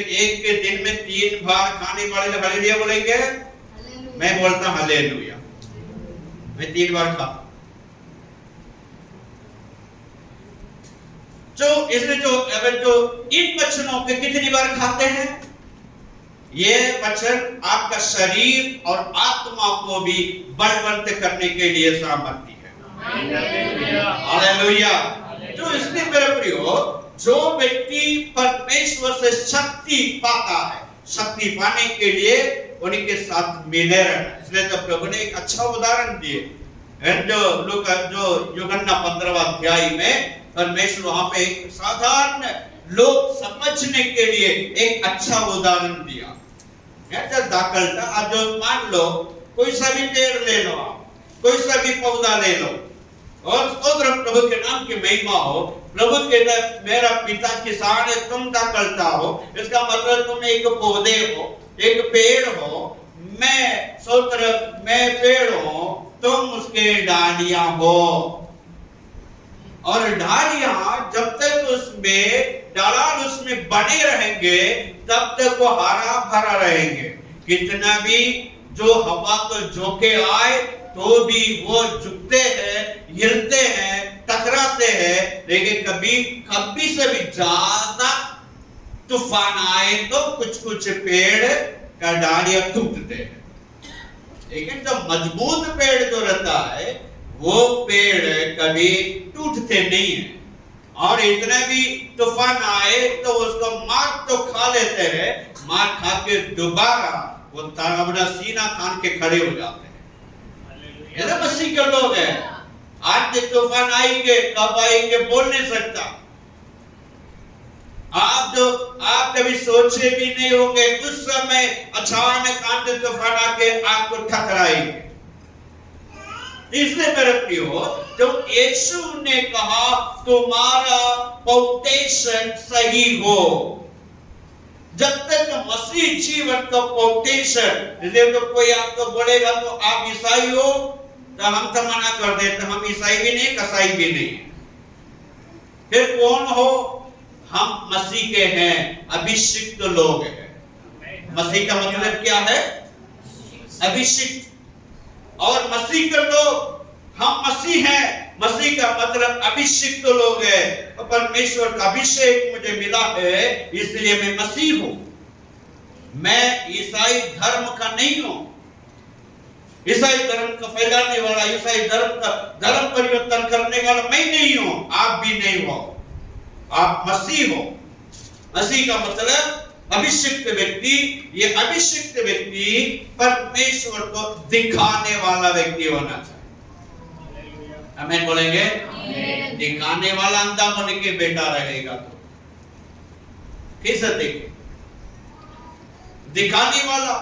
A: के दिन में 3 बार खाने वाले लोग हालेलुया बोलेंगे। मैं बोलता हूं हालेलुया, मैं 3 बार खाता। इसलिए जो इन वचनों के कितनी बार खाते हैं, ये वचन आपका शरीर और आत्मा को भी बलवंत करने के लिए सामर्थ्य है। हालेलुया। जो इसलिए मेरे प्रियो, जो व्यक्ति परमेश्वर से शक्ति पाता है, शक्ति पाने के लिए उनके साथ मिले रहना। इसलिए तो प्रभु ने एक अच्छा उदाहरण दिए, जो यूहन्ना 15वां अध्याय में परमेश्वर वहां पे एक साधारण लोग समझने के लिए एक अच्छा उदाहरण दिया। दाखिल था, आज जो मान लो कोई सा भी पेड़ ले लो, कोई सा भी पौधा ले लो, और स्तोत्र प्रभु के नाम की महिमा हो। प्रभु के मेरा पिता किसान है, तुम दाखिलता हो, इसका मतलब तुम एक पौधे हो, एक पेड़ हो। मैं पेड़ हूं, तुम उसके डालियां हो। और डालियां जब तक उसमें बने रहेंगे तब तक वो हरा भरा रहेंगे। कितना भी जो हवा को झोंके आए तो भी वो झुकते हैं, हिलते हैं, टकराते हैं, लेकिन कभी से भी ज्यादा तूफान आए तो कुछ पेड़ का डालियां टूटते हैं। लेकिन जो मजबूत पेड़ जो रहता है वो पेड़ कभी टूटते नहीं है। और इतने भी तूफान आए तो उसको मार तो खा लेते हैं, मार खा के दोबारा वो अपना सीना थान के खड़े हो जाते हैं। ये ना मसीह के लोग हैं। आज तूफान आएंगे, कब आएंगे बोल नहीं सकता। आप कभी सोचे भी नहीं होंगे, उस समय अचानक आंधी तूफान आके आपको टकराएंगे। इसलिए मेरे प्रियो, जब यीशु ने कहा तुम्हारा फाउंडेशन सही हो, जब तक मसीह जीवन का फाउंडेशन, जैसे तो कोई आपको बोलेगा तो आप ईसाई हो, तो हम तो मना कर देते, हम ईसाई भी नहीं, कसाई भी नहीं। फिर कौन हो? हम मसीह के हैं, अभिषिक्त लोग हैं। मसीह का मतलब क्या है? अभिषिक्त। और मसीह के लोग, हम मसीह हैं, मसीह का मतलब अभिषिक्त लोग हैं। और परमेश्वर का अभिषेक मुझे मिला है, इसलिए मैं मसीह हूं। मैं ईसाई धर्म का नहीं हूं। ईसाई धर्म का फैलाने वाला, ईसाई धर्म का धर्म परिवर्तन करने वाला मैं नहीं हूं, आप भी नहीं हो। आप मसीह हो। मसीह का मतलब अभिषिक्त व्यक्ति। ये अभिषिक्त व्यक्ति परमेश्वर को दिखाने वाला व्यक्ति होना चाहिए। आमीन बोलेंगे? दिखाने वाला अंधा होने के बेटा रहेगा तो कैसे देखे? दिखाने वाला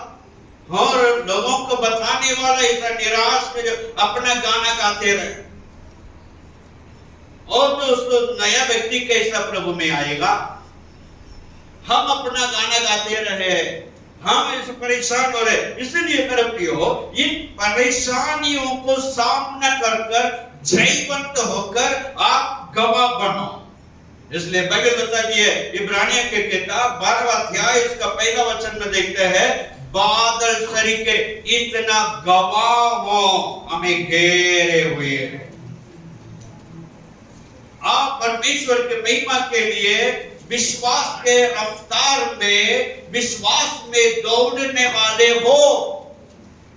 A: और लोगों को बताने वाला, ऐसा निराश में जो अपना गाना गाते रहे, और तो उसको नया व्यक्ति कैसा प्रभु में आएगा? हम अपना गाना गाते रहे, हम इस परेशान हो रहे। इसलिए मेरे प्रियो, इन परेशानियों को सामना कर कर जयवंत होकर आप गवाह बनो। इसलिए बाइबल बताती है, इब्रानियों के किताब 12वां अध्याय इसका पहला वचन में देखते हैं, बादल सरीखे इतना गवाह हमें घेरे हुए हैं। आप परमेश्वर के महिमा के लिए विश्वास के रफ्तार में, विश्वास में दौड़ने वाले हो।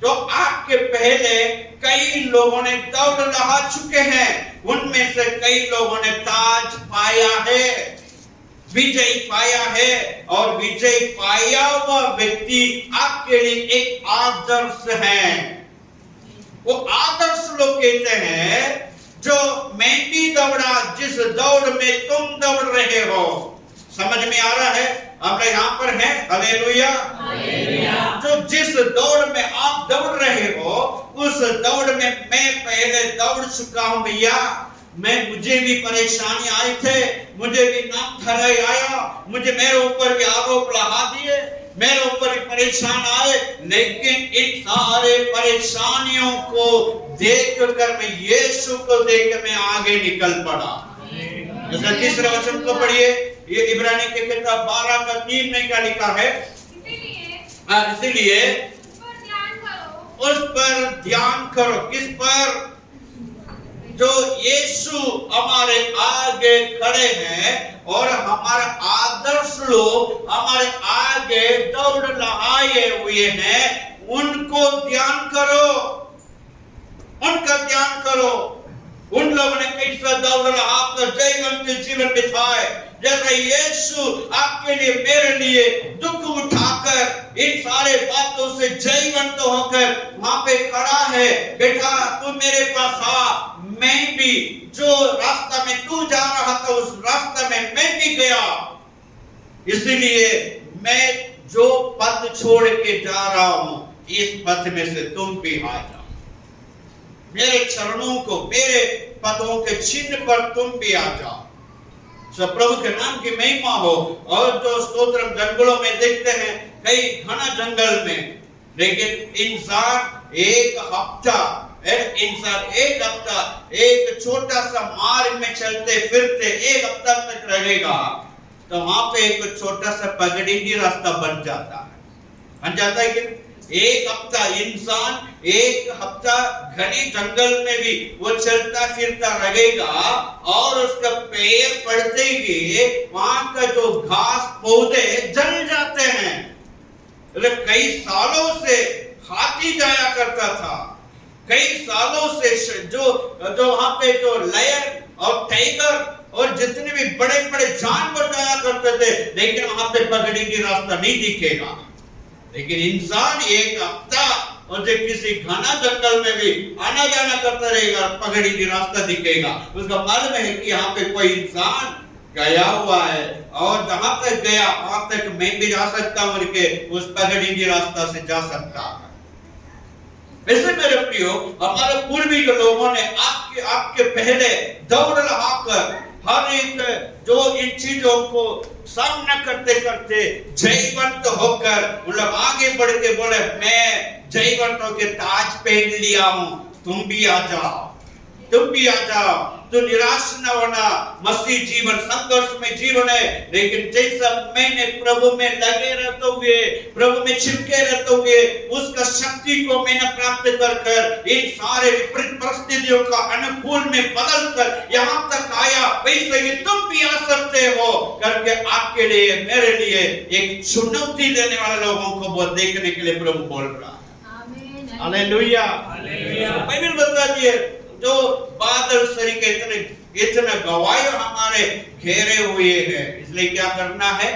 A: जो आपके पहले कई लोगों ने दौड़ लगा चुके हैं, उनमें से कई लोगों ने ताज पाया है, विजय पाया है। और विजय पाया हुआ व्यक्ति आपके लिए एक आदर्श है। वो आदर्श लोग कहते हैं, जो मैं भी दौड़ा जिस दौड़ में तुम दौड़ रहे हो। समझ में आ रहा है? आप यहाँ पर हैं? हालेलुया। जो जिस दौड़ में आप दौड़ रहे हो, उस दौड़ में मैं पहले दौड़ चुका हूं भैया। मुझे भी परेशानी आए थे, मुझे भी नाम धराई आया, मुझे मेरे ऊपर भी आरोप लगा दिए, मेरे ऊपर भी परेशान आए, लेकिन इन सारे परेशानियों को देख कर मैं यीशु को देख कर मैं आगे निकल पड़ा। जैसे तीसरे वचन को पढ़िए, ये इब्रानी के किताब 12:3 में क्या लिखा है? इसीलिए उस पर ध्यान करो। किस पर? जो यीशु हमारे आगे खड़े हैं और हमारे आदर्श लोग हमारे आगे दौड़ लगाए हुए हैं, उनको ध्यान करो, उनका ध्यान करो। उन लोगों ने कैसा दौड़ लगाकर जयवंत जीवन बिताए, जैसे यीशु आपके लिए, मेरे लिए दुख उठाकर इन सारे बातों से जयवंत होकर वहां पे खड़ा है। बेटा तू मेरे पास आ, मैं भी जो रास्ता में तू जा रहा था उस रास्ता में मैं भी गया। इसलिए मैं जो पथ छोड़ के जा रहा हूं, इस पथ में से तुम भी आ जाओ। मेरे चरणों को, मेरे पदों के चिन्ह पर तुम भी आ जाओ। सब प्रभु के नाम की महिमा हो। और जो स्तोत्र जंगलों में देखते हैं, कई घना जंगल में, लेकिन इंसान एक हफ्ता एक छोटा सा मार्ग में चलते फिरते 1 हफ्ता तक रहेगा, तो वहां पे एक छोटा सा पगडंडी रास्ता बन जाता है कि 1 हफ्ता इंसान 1 हफ्ता घने जंगल में भी वो चलता फिरता रहेगा, और उसका पैर पड़ते ही वहां का जो घास पौधे जल जाते हैं। कई सालों से हाथी जाया करता था, कई सालों से जो वहां पे जो लायन और टाइगर और जितने भी बड़े बड़े जानवर जाया करते थे, लेकिन वहां पे पगड़ी की रास्ता नहीं दिखेगा। लेकिन इंसान एक हफ्ता और जो किसी घना जंगल में भी आना जाना करता रहेगा, पगड़ी की रास्ता दिखेगा। उसका मालूम है कि यहाँ पे कोई इंसान गया हुआ है और जहां तक गया वहां तक मैं भी जा सकता हूं के उस पगड़ी की रास्ता से जा सकता हूं। वैसे मेरे प्रियो, हमारे पूर्वज लोगों ने आपके पहले दौड़ लगाकर हर एक जो इन चीजों को सामना करते करते जयवंत होकर मतलब आगे बढ़ के बोले, मैं जयवंतों के ताज पहन लिया हूं, तुम भी आ जाओ, तुम भी आ जाओ। तो निराश न होना, मसीह जीवन संघर्ष में जीवन है, लेकिन जैसा मैंने प्रभु में लगे रहते हुए, प्रभु में चिपके रहते हुए उसका शक्ति को मैंने प्राप्त कर इन सारे विपरीत परिस्थितियों का अनुकूल में बदल कर यहाँ तक आया, वैसे ही तुम भी आ सकते हो करके आपके लिए मेरे लिए एक चुनौती देने वाले लोगों को वो देखने के लिए प्रभु बोल रहा है। हालेलुया। बाइबल बताती है जो बादल सरीखे इतने गवाही हमारे घेरे हुए हैं, इसलिए क्या करना है?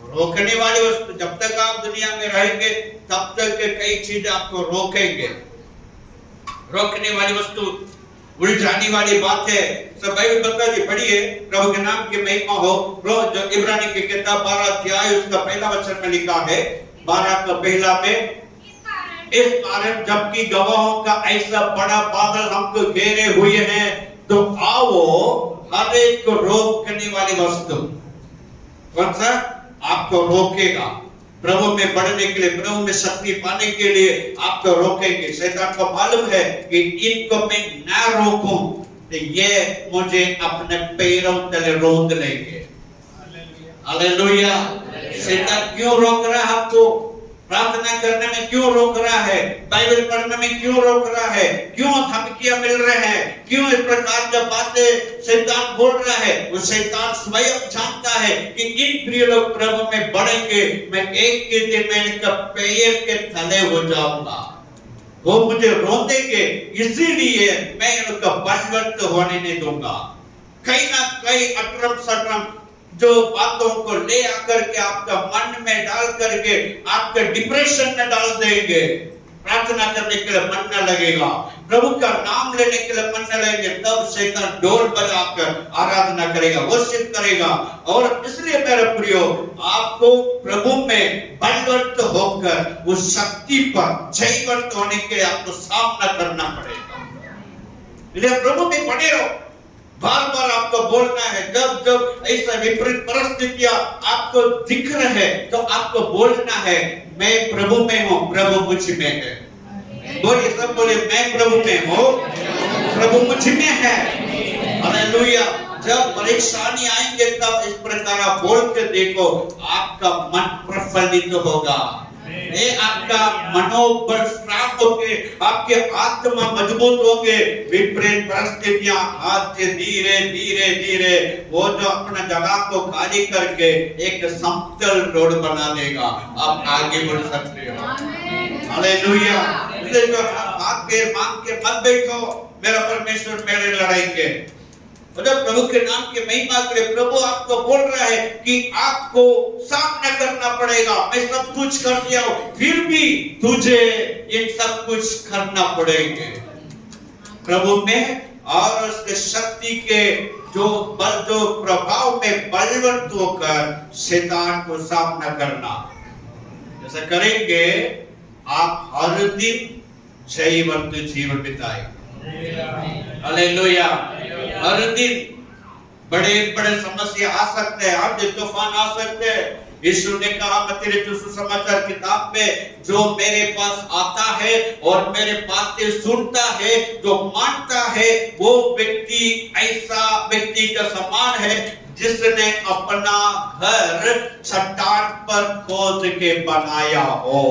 A: रोकने वाली वस्तु, जब तक आप दुनिया में रहेंगे तब तक कई चीज आपको रोकेंगे। रोकने वाली वस्तु, उलझाने वाली बात है, सब बाइबल बता दी। पढ़िए, प्रभु के नाम की महिमा हो। जो इब्रानी की किताब 12 अध्याय उसका पहला वचन में लिखा है, 12 का पहला में, इस कारण जबकि गवाहों का ऐसा बड़ा बादल हमको घेरे हुए हैं, तो आओ हर एक को रोकने वाली वस्तु, कौन सा आपको रोकेगा प्रभु में बढ़ने के लिए, प्रभु में शक्ति पाने के लिए आपको रोकेंगे। शैतान को मालूम है कि इनको मैं ना रोकूं तो ये मुझे अपने पैरों तले रोंद लेंगे। हालेलुया। शैतान क्यों रोक रहा है आपको? प्रार्थना करने में क्यों रोक रहा है? बाइबल पढ़ने में क्यों रोक रहा है? क्यों धमकियां मिल रहे हैं? क्यों इस प्रकार की बातें शैतान बोल रहा है? वो शैतान स्वयं जानता है कि इन प्रिय लोग प्रभु में बढ़ेंगे, मैं एक के दिन मैं इनका पैर के तले हो जाऊंगा, वो मुझे रोकेंगे, इसीलिए मैं इनका बलवंत होने नहीं दूंगा। कहीं ना कहीं अटरम सटरम जो बातों को ले आकर के आपका मन में डाल करके आपके डिप्रेशन में डाल देंगे। प्रार्थना करने के लिए मन न लगेगा, प्रभु का नाम लेने के लिए मन न लगेंगे, तब शैतान ढोल बजाकर आराधना करेगा, वर्शिप करेगा। और इसलिए मेरे प्रियो, आपको प्रभु में बलवंत होकर उस शक्ति पर जयवंत होने के लिए आपको सामना करना पड़ेगा। इसलिए प्रभु में बने रहो, बार बार आपको बोलना है। जब जब ऐसा विपरीत परिस्थितियां आपको दिख रहे हैं तो आपको बोलना है, मैं प्रभु में हूँ, प्रभु मुझ में है। बोलिए, सब बोलिए, मैं प्रभु में हूँ, प्रभु मुझ में है। हालेलुया। जब परेशानी आएंगे तब इस प्रकार आप बोल के देखो, आपका मन प्रफुल्लित होगा, आपका मनोबल स्ट्रांग होगे, आपके आत्मा मजबूत होगे। विपरीत परिस्थितियां हाथ से धीरे धीरे धीरे वो जो अपना जगह को खाली करके एक समतल रोड बना देगा, आप आगे बढ़ सकते हो। हालेलुया। इसलिए हाथ पैर मांग के मत बैठो, मेरा परमेश्वर मेरे लड़ाएंगे। जब प्रभु के नाम की महिमा के लिए प्रभु आपको बोल रहा है कि आपको सामना करना पड़ेगा, मैं सब कुछ कर दिया हूं, फिर भी तुझे इन सब कुछ करना पड़ेंगे प्रभु में, और उसके शक्ति के जो प्रभाव में बलवंत होकर शैतान को सामना करना। ऐसा करेंगे आप हर दिन जयवंत जीवन बिताएंगे। हालेलुया। हर दिन बड़े बड़े समस्या आ सकते हैं, हर दिन तूफान आ सकते हैं। यीशु ने कहा मत्ती सुसमाचार किताब में, जो मेरे पास आता है और मेरे बातें सुनता है, जो मानता है, वो व्यक्ति ऐसा व्यक्ति का समान है जिसने अपना घर चट्टान पर खोद के बनाया हो।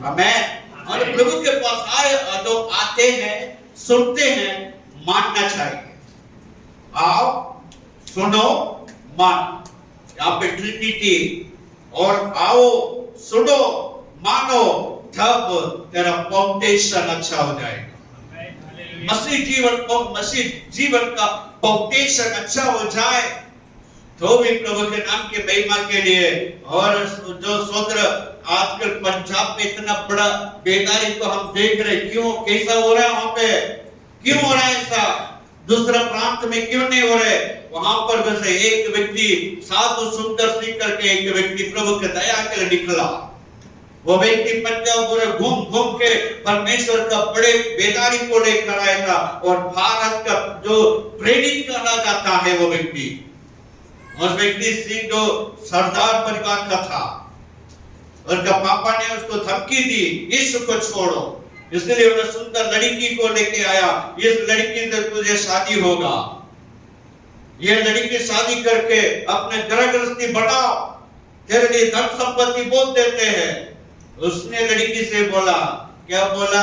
A: आमीन। और प्रभु के पास आए जो आते हैं, सुनते हैं, मानना चाहिए। आओ, सुनो, मान। यहाँ पे ट्रिनिटी, और आओ, सुनो, मानो, तब तेरा फाउंडेशन अच्छा हो जाएगा। मसीह जीवन का फाउंडेशन अच्छा हो जाए, तो भी प्रभु के नाम की महिमा के लिए। और जो सोदर आजकल पंजाब में इतना बड़ा बेदारी को हम देख रहे, क्यों, कैसा हो रहा है वहां पे, क्यों हो रहा है ऐसा? दूसरा प्रांत में क्यों नहीं हो रहे? वहां पर बस एक व्यक्ति साधु सुंदर सिंह करके एक व्यक्ति प्रभु के दया के लिए निकला। वो व्यक्ति पंजाब पूरे घूम घूम के परमेश्वर का बड़े बेदारी को लेकर आएगा, और भारत का जो प्रेरित कहा जाता है वो व्यक्ति, उस व्यक्ति सिंह जो सरदार परिवार का था, उनका पापा ने उसको धमकी दी, यीशु को छोड़ो, इसलिए उन्हें सुंदर लड़की को लेके आया, इस लड़की से तुझे शादी होगा, ये लड़की शादी करके अपने घर गृहस्थी बढ़ाओ, तेरे लिए धन संपत्ति बहुत देते हैं। उसने लड़की से बोला, क्या बोला?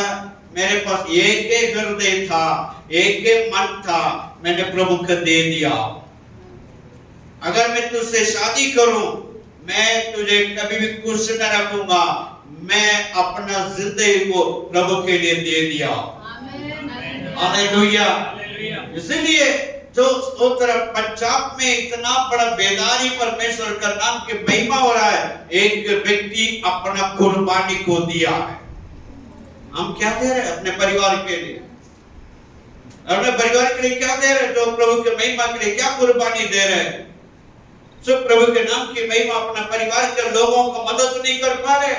A: मेरे पास एक ही हृदय था, एक ही मन था, मैंने प्रभु को दे दिया। अगर मैं तुझसे शादी करूं, मैं तुझे कभी भी खुश न रखूंगा, मैं अपना जिंदगी को प्रभु के लिए दे दिया। हालेलुया। इसलिए जो स्तोत्र पंजाब में इतना बड़ा बेदारी परमेश्वर का नाम की महिमा हो रहा है, एक व्यक्ति अपना कुर्बानी को दिया है। हम क्या दे रहे हैं अपने परिवार के लिए? अपने परिवार के लिए क्या दे रहे हैं? जो प्रभु के महिमा के लिए क्या कुर्बानी दे रहे हैं? जो प्रभु के नाम की महिमा अपने परिवार के लोगों को मदद नहीं कर पा रहे,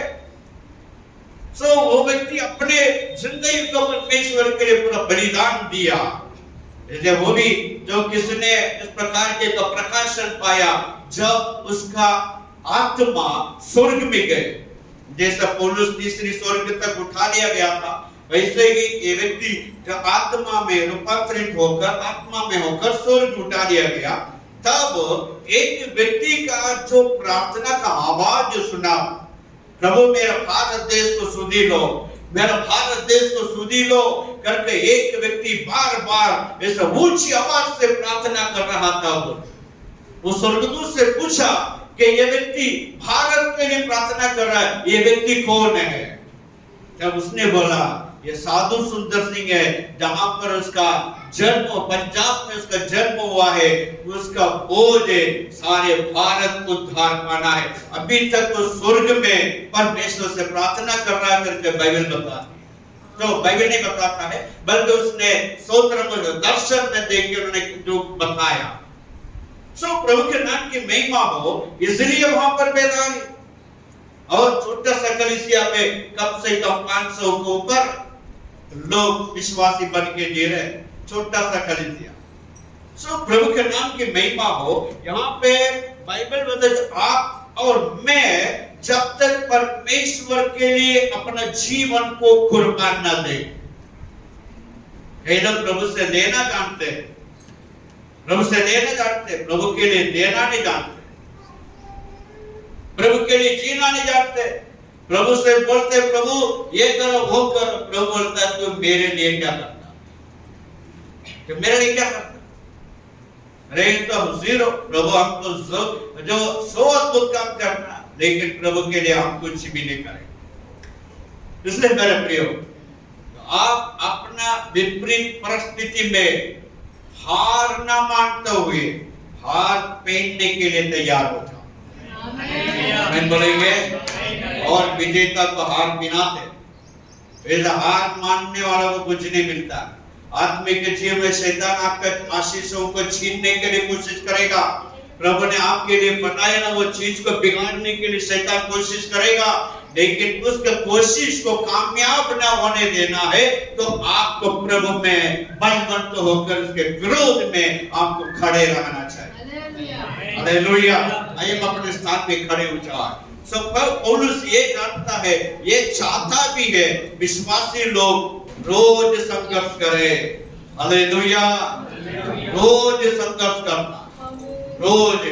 A: वो व्यक्ति अपने जिंदगी को परमेश्वर के लिए पूरा बलिदान दिया। जैसे वो भी जो किसने इस प्रकार के का प्रकाशन पाया जब उसका आत्मा स्वर्ग में गए, जैसा पौलुस तीसरी स्वर्ग तक उठा लिया गया था, वैसे ही ये व्यक्ति जब आत्मा में रूपांतरित होकर, आत्मा में होकर स्वर्ग उठा लिया गया, तब एक व्यक्ति का जो प्रार्थना का आवाज सुना, प्रभु मेरा भारत देश को सुधी लो, मेरा भारत देश को सुधी लो करके एक व्यक्ति बार बार ऐसा ऊंची आवाज से प्रार्थना कर रहा था। वो स्वर्गदूत से पूछा कि ये व्यक्ति भारत के लिए प्रार्थना कर रहा है, ये व्यक्ति कौन है? जब उसने बोला ये साधु सुंदर सिंह है, जहां पर उसका जन्म, पंजाब में उसका जन्म हुआ है, उसका बोझ है सारे भारत को उद्धार पाना है। अभी तक वो स्वर्ग में परमेश्वर से प्रार्थना कर रहा करके बाइबल बताती है। तो बाइबल नहीं बताता है, बल्कि उसने स्तोत्र में दर्शन में देख के उन्होंने जो बताया। प्रभु के नाम की महिमा हो, इसलिए वहां पर बेदारी। और छोटा सा कलीसिया में कम से कम 500 के ऊपर लोग विश्वासी बन के जी रहे, छोटा सा कलीसिया। प्रभु के नाम की महिमा हो। यहाँ पे बाइबल बताता आप और मैं जब तक परमेश्वर के लिए अपना जीवन को कुर्बान न दे, कई लोग प्रभु से लेना जानते, प्रभु से लेना जानते, प्रभु के लिए देना नहीं जानते, प्रभु के लिए जीना नहीं जानते। प्रभु से बोलते प्रभु ये करो वो करो, प्रभु बोलता है तू मेरे लिए क्या करता, तो मेरे लिए क्या करता? अरे तो जीरो, प्रभु हमको जो सो अद्भुत काम करना, लेकिन प्रभु के लिए हम कुछ भी नहीं करें। इसलिए मेरे प्रियो, आप अपना विपरीत परिस्थिति में हार ना मानते हुए हार पहनने के लिए तैयार हो जाओ। आमीन बोलेंगे। और विजेता को हार पिनाते, हार मानने वालों को कुछ नहीं मिलता। आत्मिक जीवन में शैतान आपके आशीषों को छीनने के लिए कोशिश करेगा। प्रभु ने आपके लिए बनाया ना, वो चीज को बिगाड़ने के लिए शैतान कोशिश करेगा, लेकिन उसके कोशिश को कामयाब ना होने देना है तो आपको प्रभु में बलवंत होकर उसके विरोध में आपको खड़े रहना चाहिए। हालेलुया। आइए हम अपने स्थान पे खड़े हो जाए। पौलुस ये जानता है, ये चाहता भी है विश्वासी लोग रोज संघर्ष करें। हालेलुया। रोज संघर्ष करना, रोज।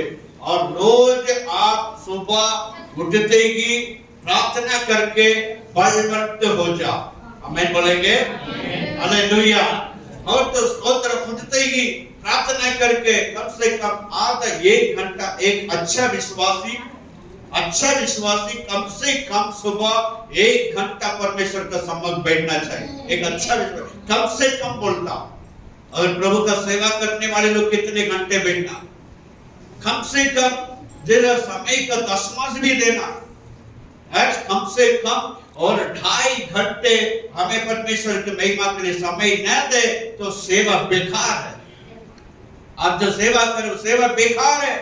A: और रोज आप सुबह उठते ही प्रार्थना करके बलवंत हो जाओ। आमीन बोलेंगे। हालेलुया। और तो स्तोत्र उठते ही प्रार्थना करके कम से कम आधा 1 घंटा एक अच्छा विश्वासी अच्छा विश्वासी कम से कम सुबह 1 घंटा परमेश्वर का सम्मुख बैठना चाहिए। एक अच्छा विश्वासी कम से कम बोलता। और प्रभु का सेवा करने वाले लोग कितने घंटे बैठना, कम से कम जरा समय का दशमांश भी देना है, कम से कम। और 2.5 घंटे हमें परमेश्वर की महिमा के लिए समय न दे तो सेवा बेकार है। आप जो सेवा करो सेवा बेकार है।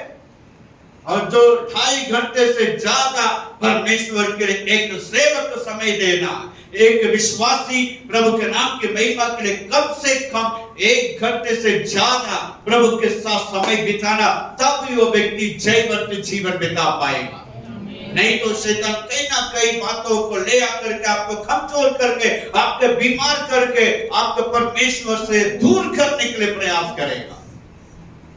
A: और जो 2.5 घंटे से ज्यादा परमेश्वर के लिए एक सेवक को समय देना, एक विश्वासी प्रभु के नाम की महिमा के लिए कम से कम 1 घंटे से ज्यादा प्रभु के साथ समय बिताना, तब वो व्यक्ति जयवंत जीवन बिता पाएगा। नहीं तो शैतान कई ना कई बातों को ले आकर के आपको कमजोर करके, आपको बीमार करके, आपको परमेश्वर से दूर करने के लिए प्रयास करेगा।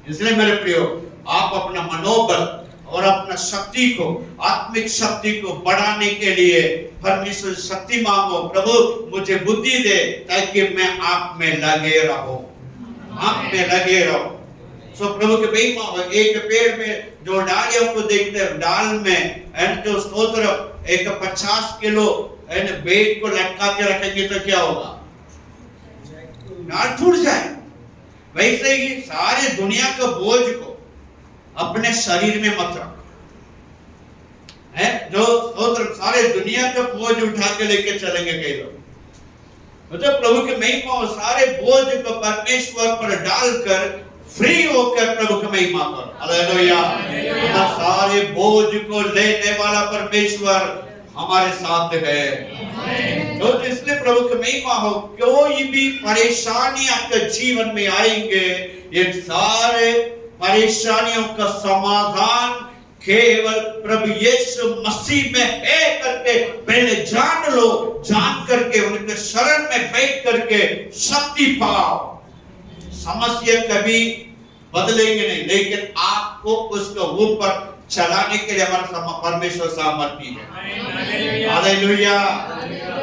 A: इसलिए मेरे प्रियो, आप अपना मनोबल और अपना शक्ति को, आत्मिक शक्ति को बढ़ाने के लिए परमेश्वर से शक्ति मांगो। प्रभु मुझे बुद्धि दे ताकि मैं आप में लगे रहूं, आप में लगे रहूं। सो प्रभु के महिमा हो। एक पेड़ में जो डालियों को देखते हैं, डाल में जो स्तोत्र एक 50 किलो बेट को लटका के रखेंगे तो क्या होगा, डाल टूट जाए। वैसे ही सारे दुनिया का बोझ को अपने शरीर में मत रखो। है जो स्तोत्र सारे दुनिया का बोझ उठा के लेके चलेंगे कई लोग। मतलब प्रभु के महिमा हो, सारे बोझ को परमेश्वर पर डालकर फ्री होकर प्रभु की महिमा करो। हालेलुया। सारे बोझ को लेने वाला परमेश्वर हमारे साथ है। तो इसलिए प्रभु की महिमा हो। कोई भी परेशानी आपके जीवन में आएंगे, ये सारे परेशानियों का समाधान केवल प्रभु यीशु मसीह में है करके पहले जान लो। जान करके उनके शरण में बैठ करके शक्ति पाओ। समस्या कभी बदलेंगे नहीं, लेकिन आपको उसको ऊपर चलाने के लिए हमारा परमेश्वर सामर्थ्य है। Hallelujah,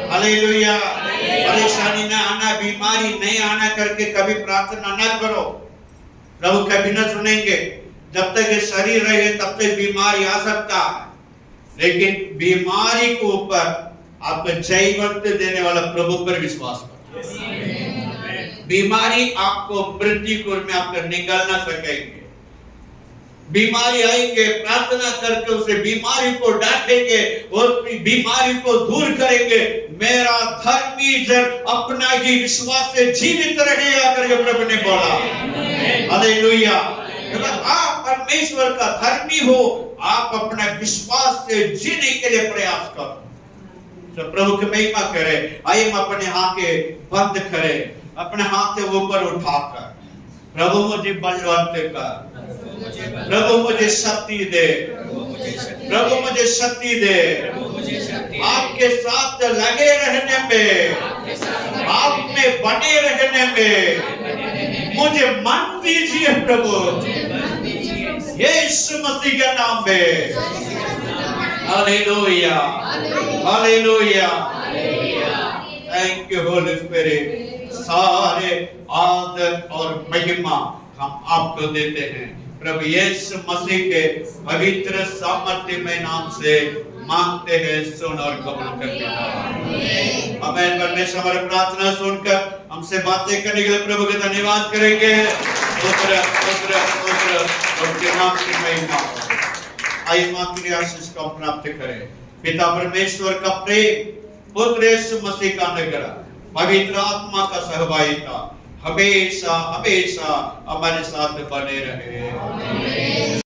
A: hallelujah. परेशानी ना आना, बीमारी नहीं आना करके कभी प्रार्थना ना करो। प्रभु कभी ना सुनेंगे। जब तक ये शरीर रहे तब तक बीमारी आ सकता है, लेकिन बीमारी को ऊपर आपको जयवंत देने वाला प्रभु पर विश्वास करो। बीमारी आपको मृत्यु कुंड में आपको निगल ना सकेंगे। बीमारी आएंगे, प्रार्थना करके उसे बीमारी को डांटेंगे और बीमारी को दूर करेंगे। मेरा धर्मी जन अपना ही विश्वास से जीवित रहेगा करके प्रभु ने बोला। हालेलुया। आप परमेश्वर का धर्मी हो, आप अपने विश्वास से जीने के लिए प्रयास करो। तो प्रभु की महिमा करें। आइए हम अपने हाथ बंद करें, अपने हाथ ऊपर उठाकर, प्रभु मुझे बलवंत कर, प्रभु मुझे शक्ति दे, प्रभु मुझे शक्ति दे। आपके साथ लगे रहने में, आप में बने रहने में मुझे मन दीजिए प्रभु, यीशु मसीह के नाम में। Hallelujah, hallelujah. Thank you Holi spirit. सारे आदर और महिमा हम आपको देते हैं प्रभु यीशु मसीह के पवित्र सामर्थ्यमय नाम से मांगते हैं। सुन और कबूल करते हैं। आमीन। परमेश्वर हमारी प्रार्थना सुनकर हमसे बातें करने के लिए प्रभु का धन्यवाद करेंगे। उनके नाम की महिमा। आइए मां की आशीष को प्राप्त करें। पिता परमेश्वर का प्रेम, पुत्र यीशु मसीह का अनुग्रह, पवित्र आत्मा का सहभागिता हमेशा हमेशा हमारे साथ बने रहे।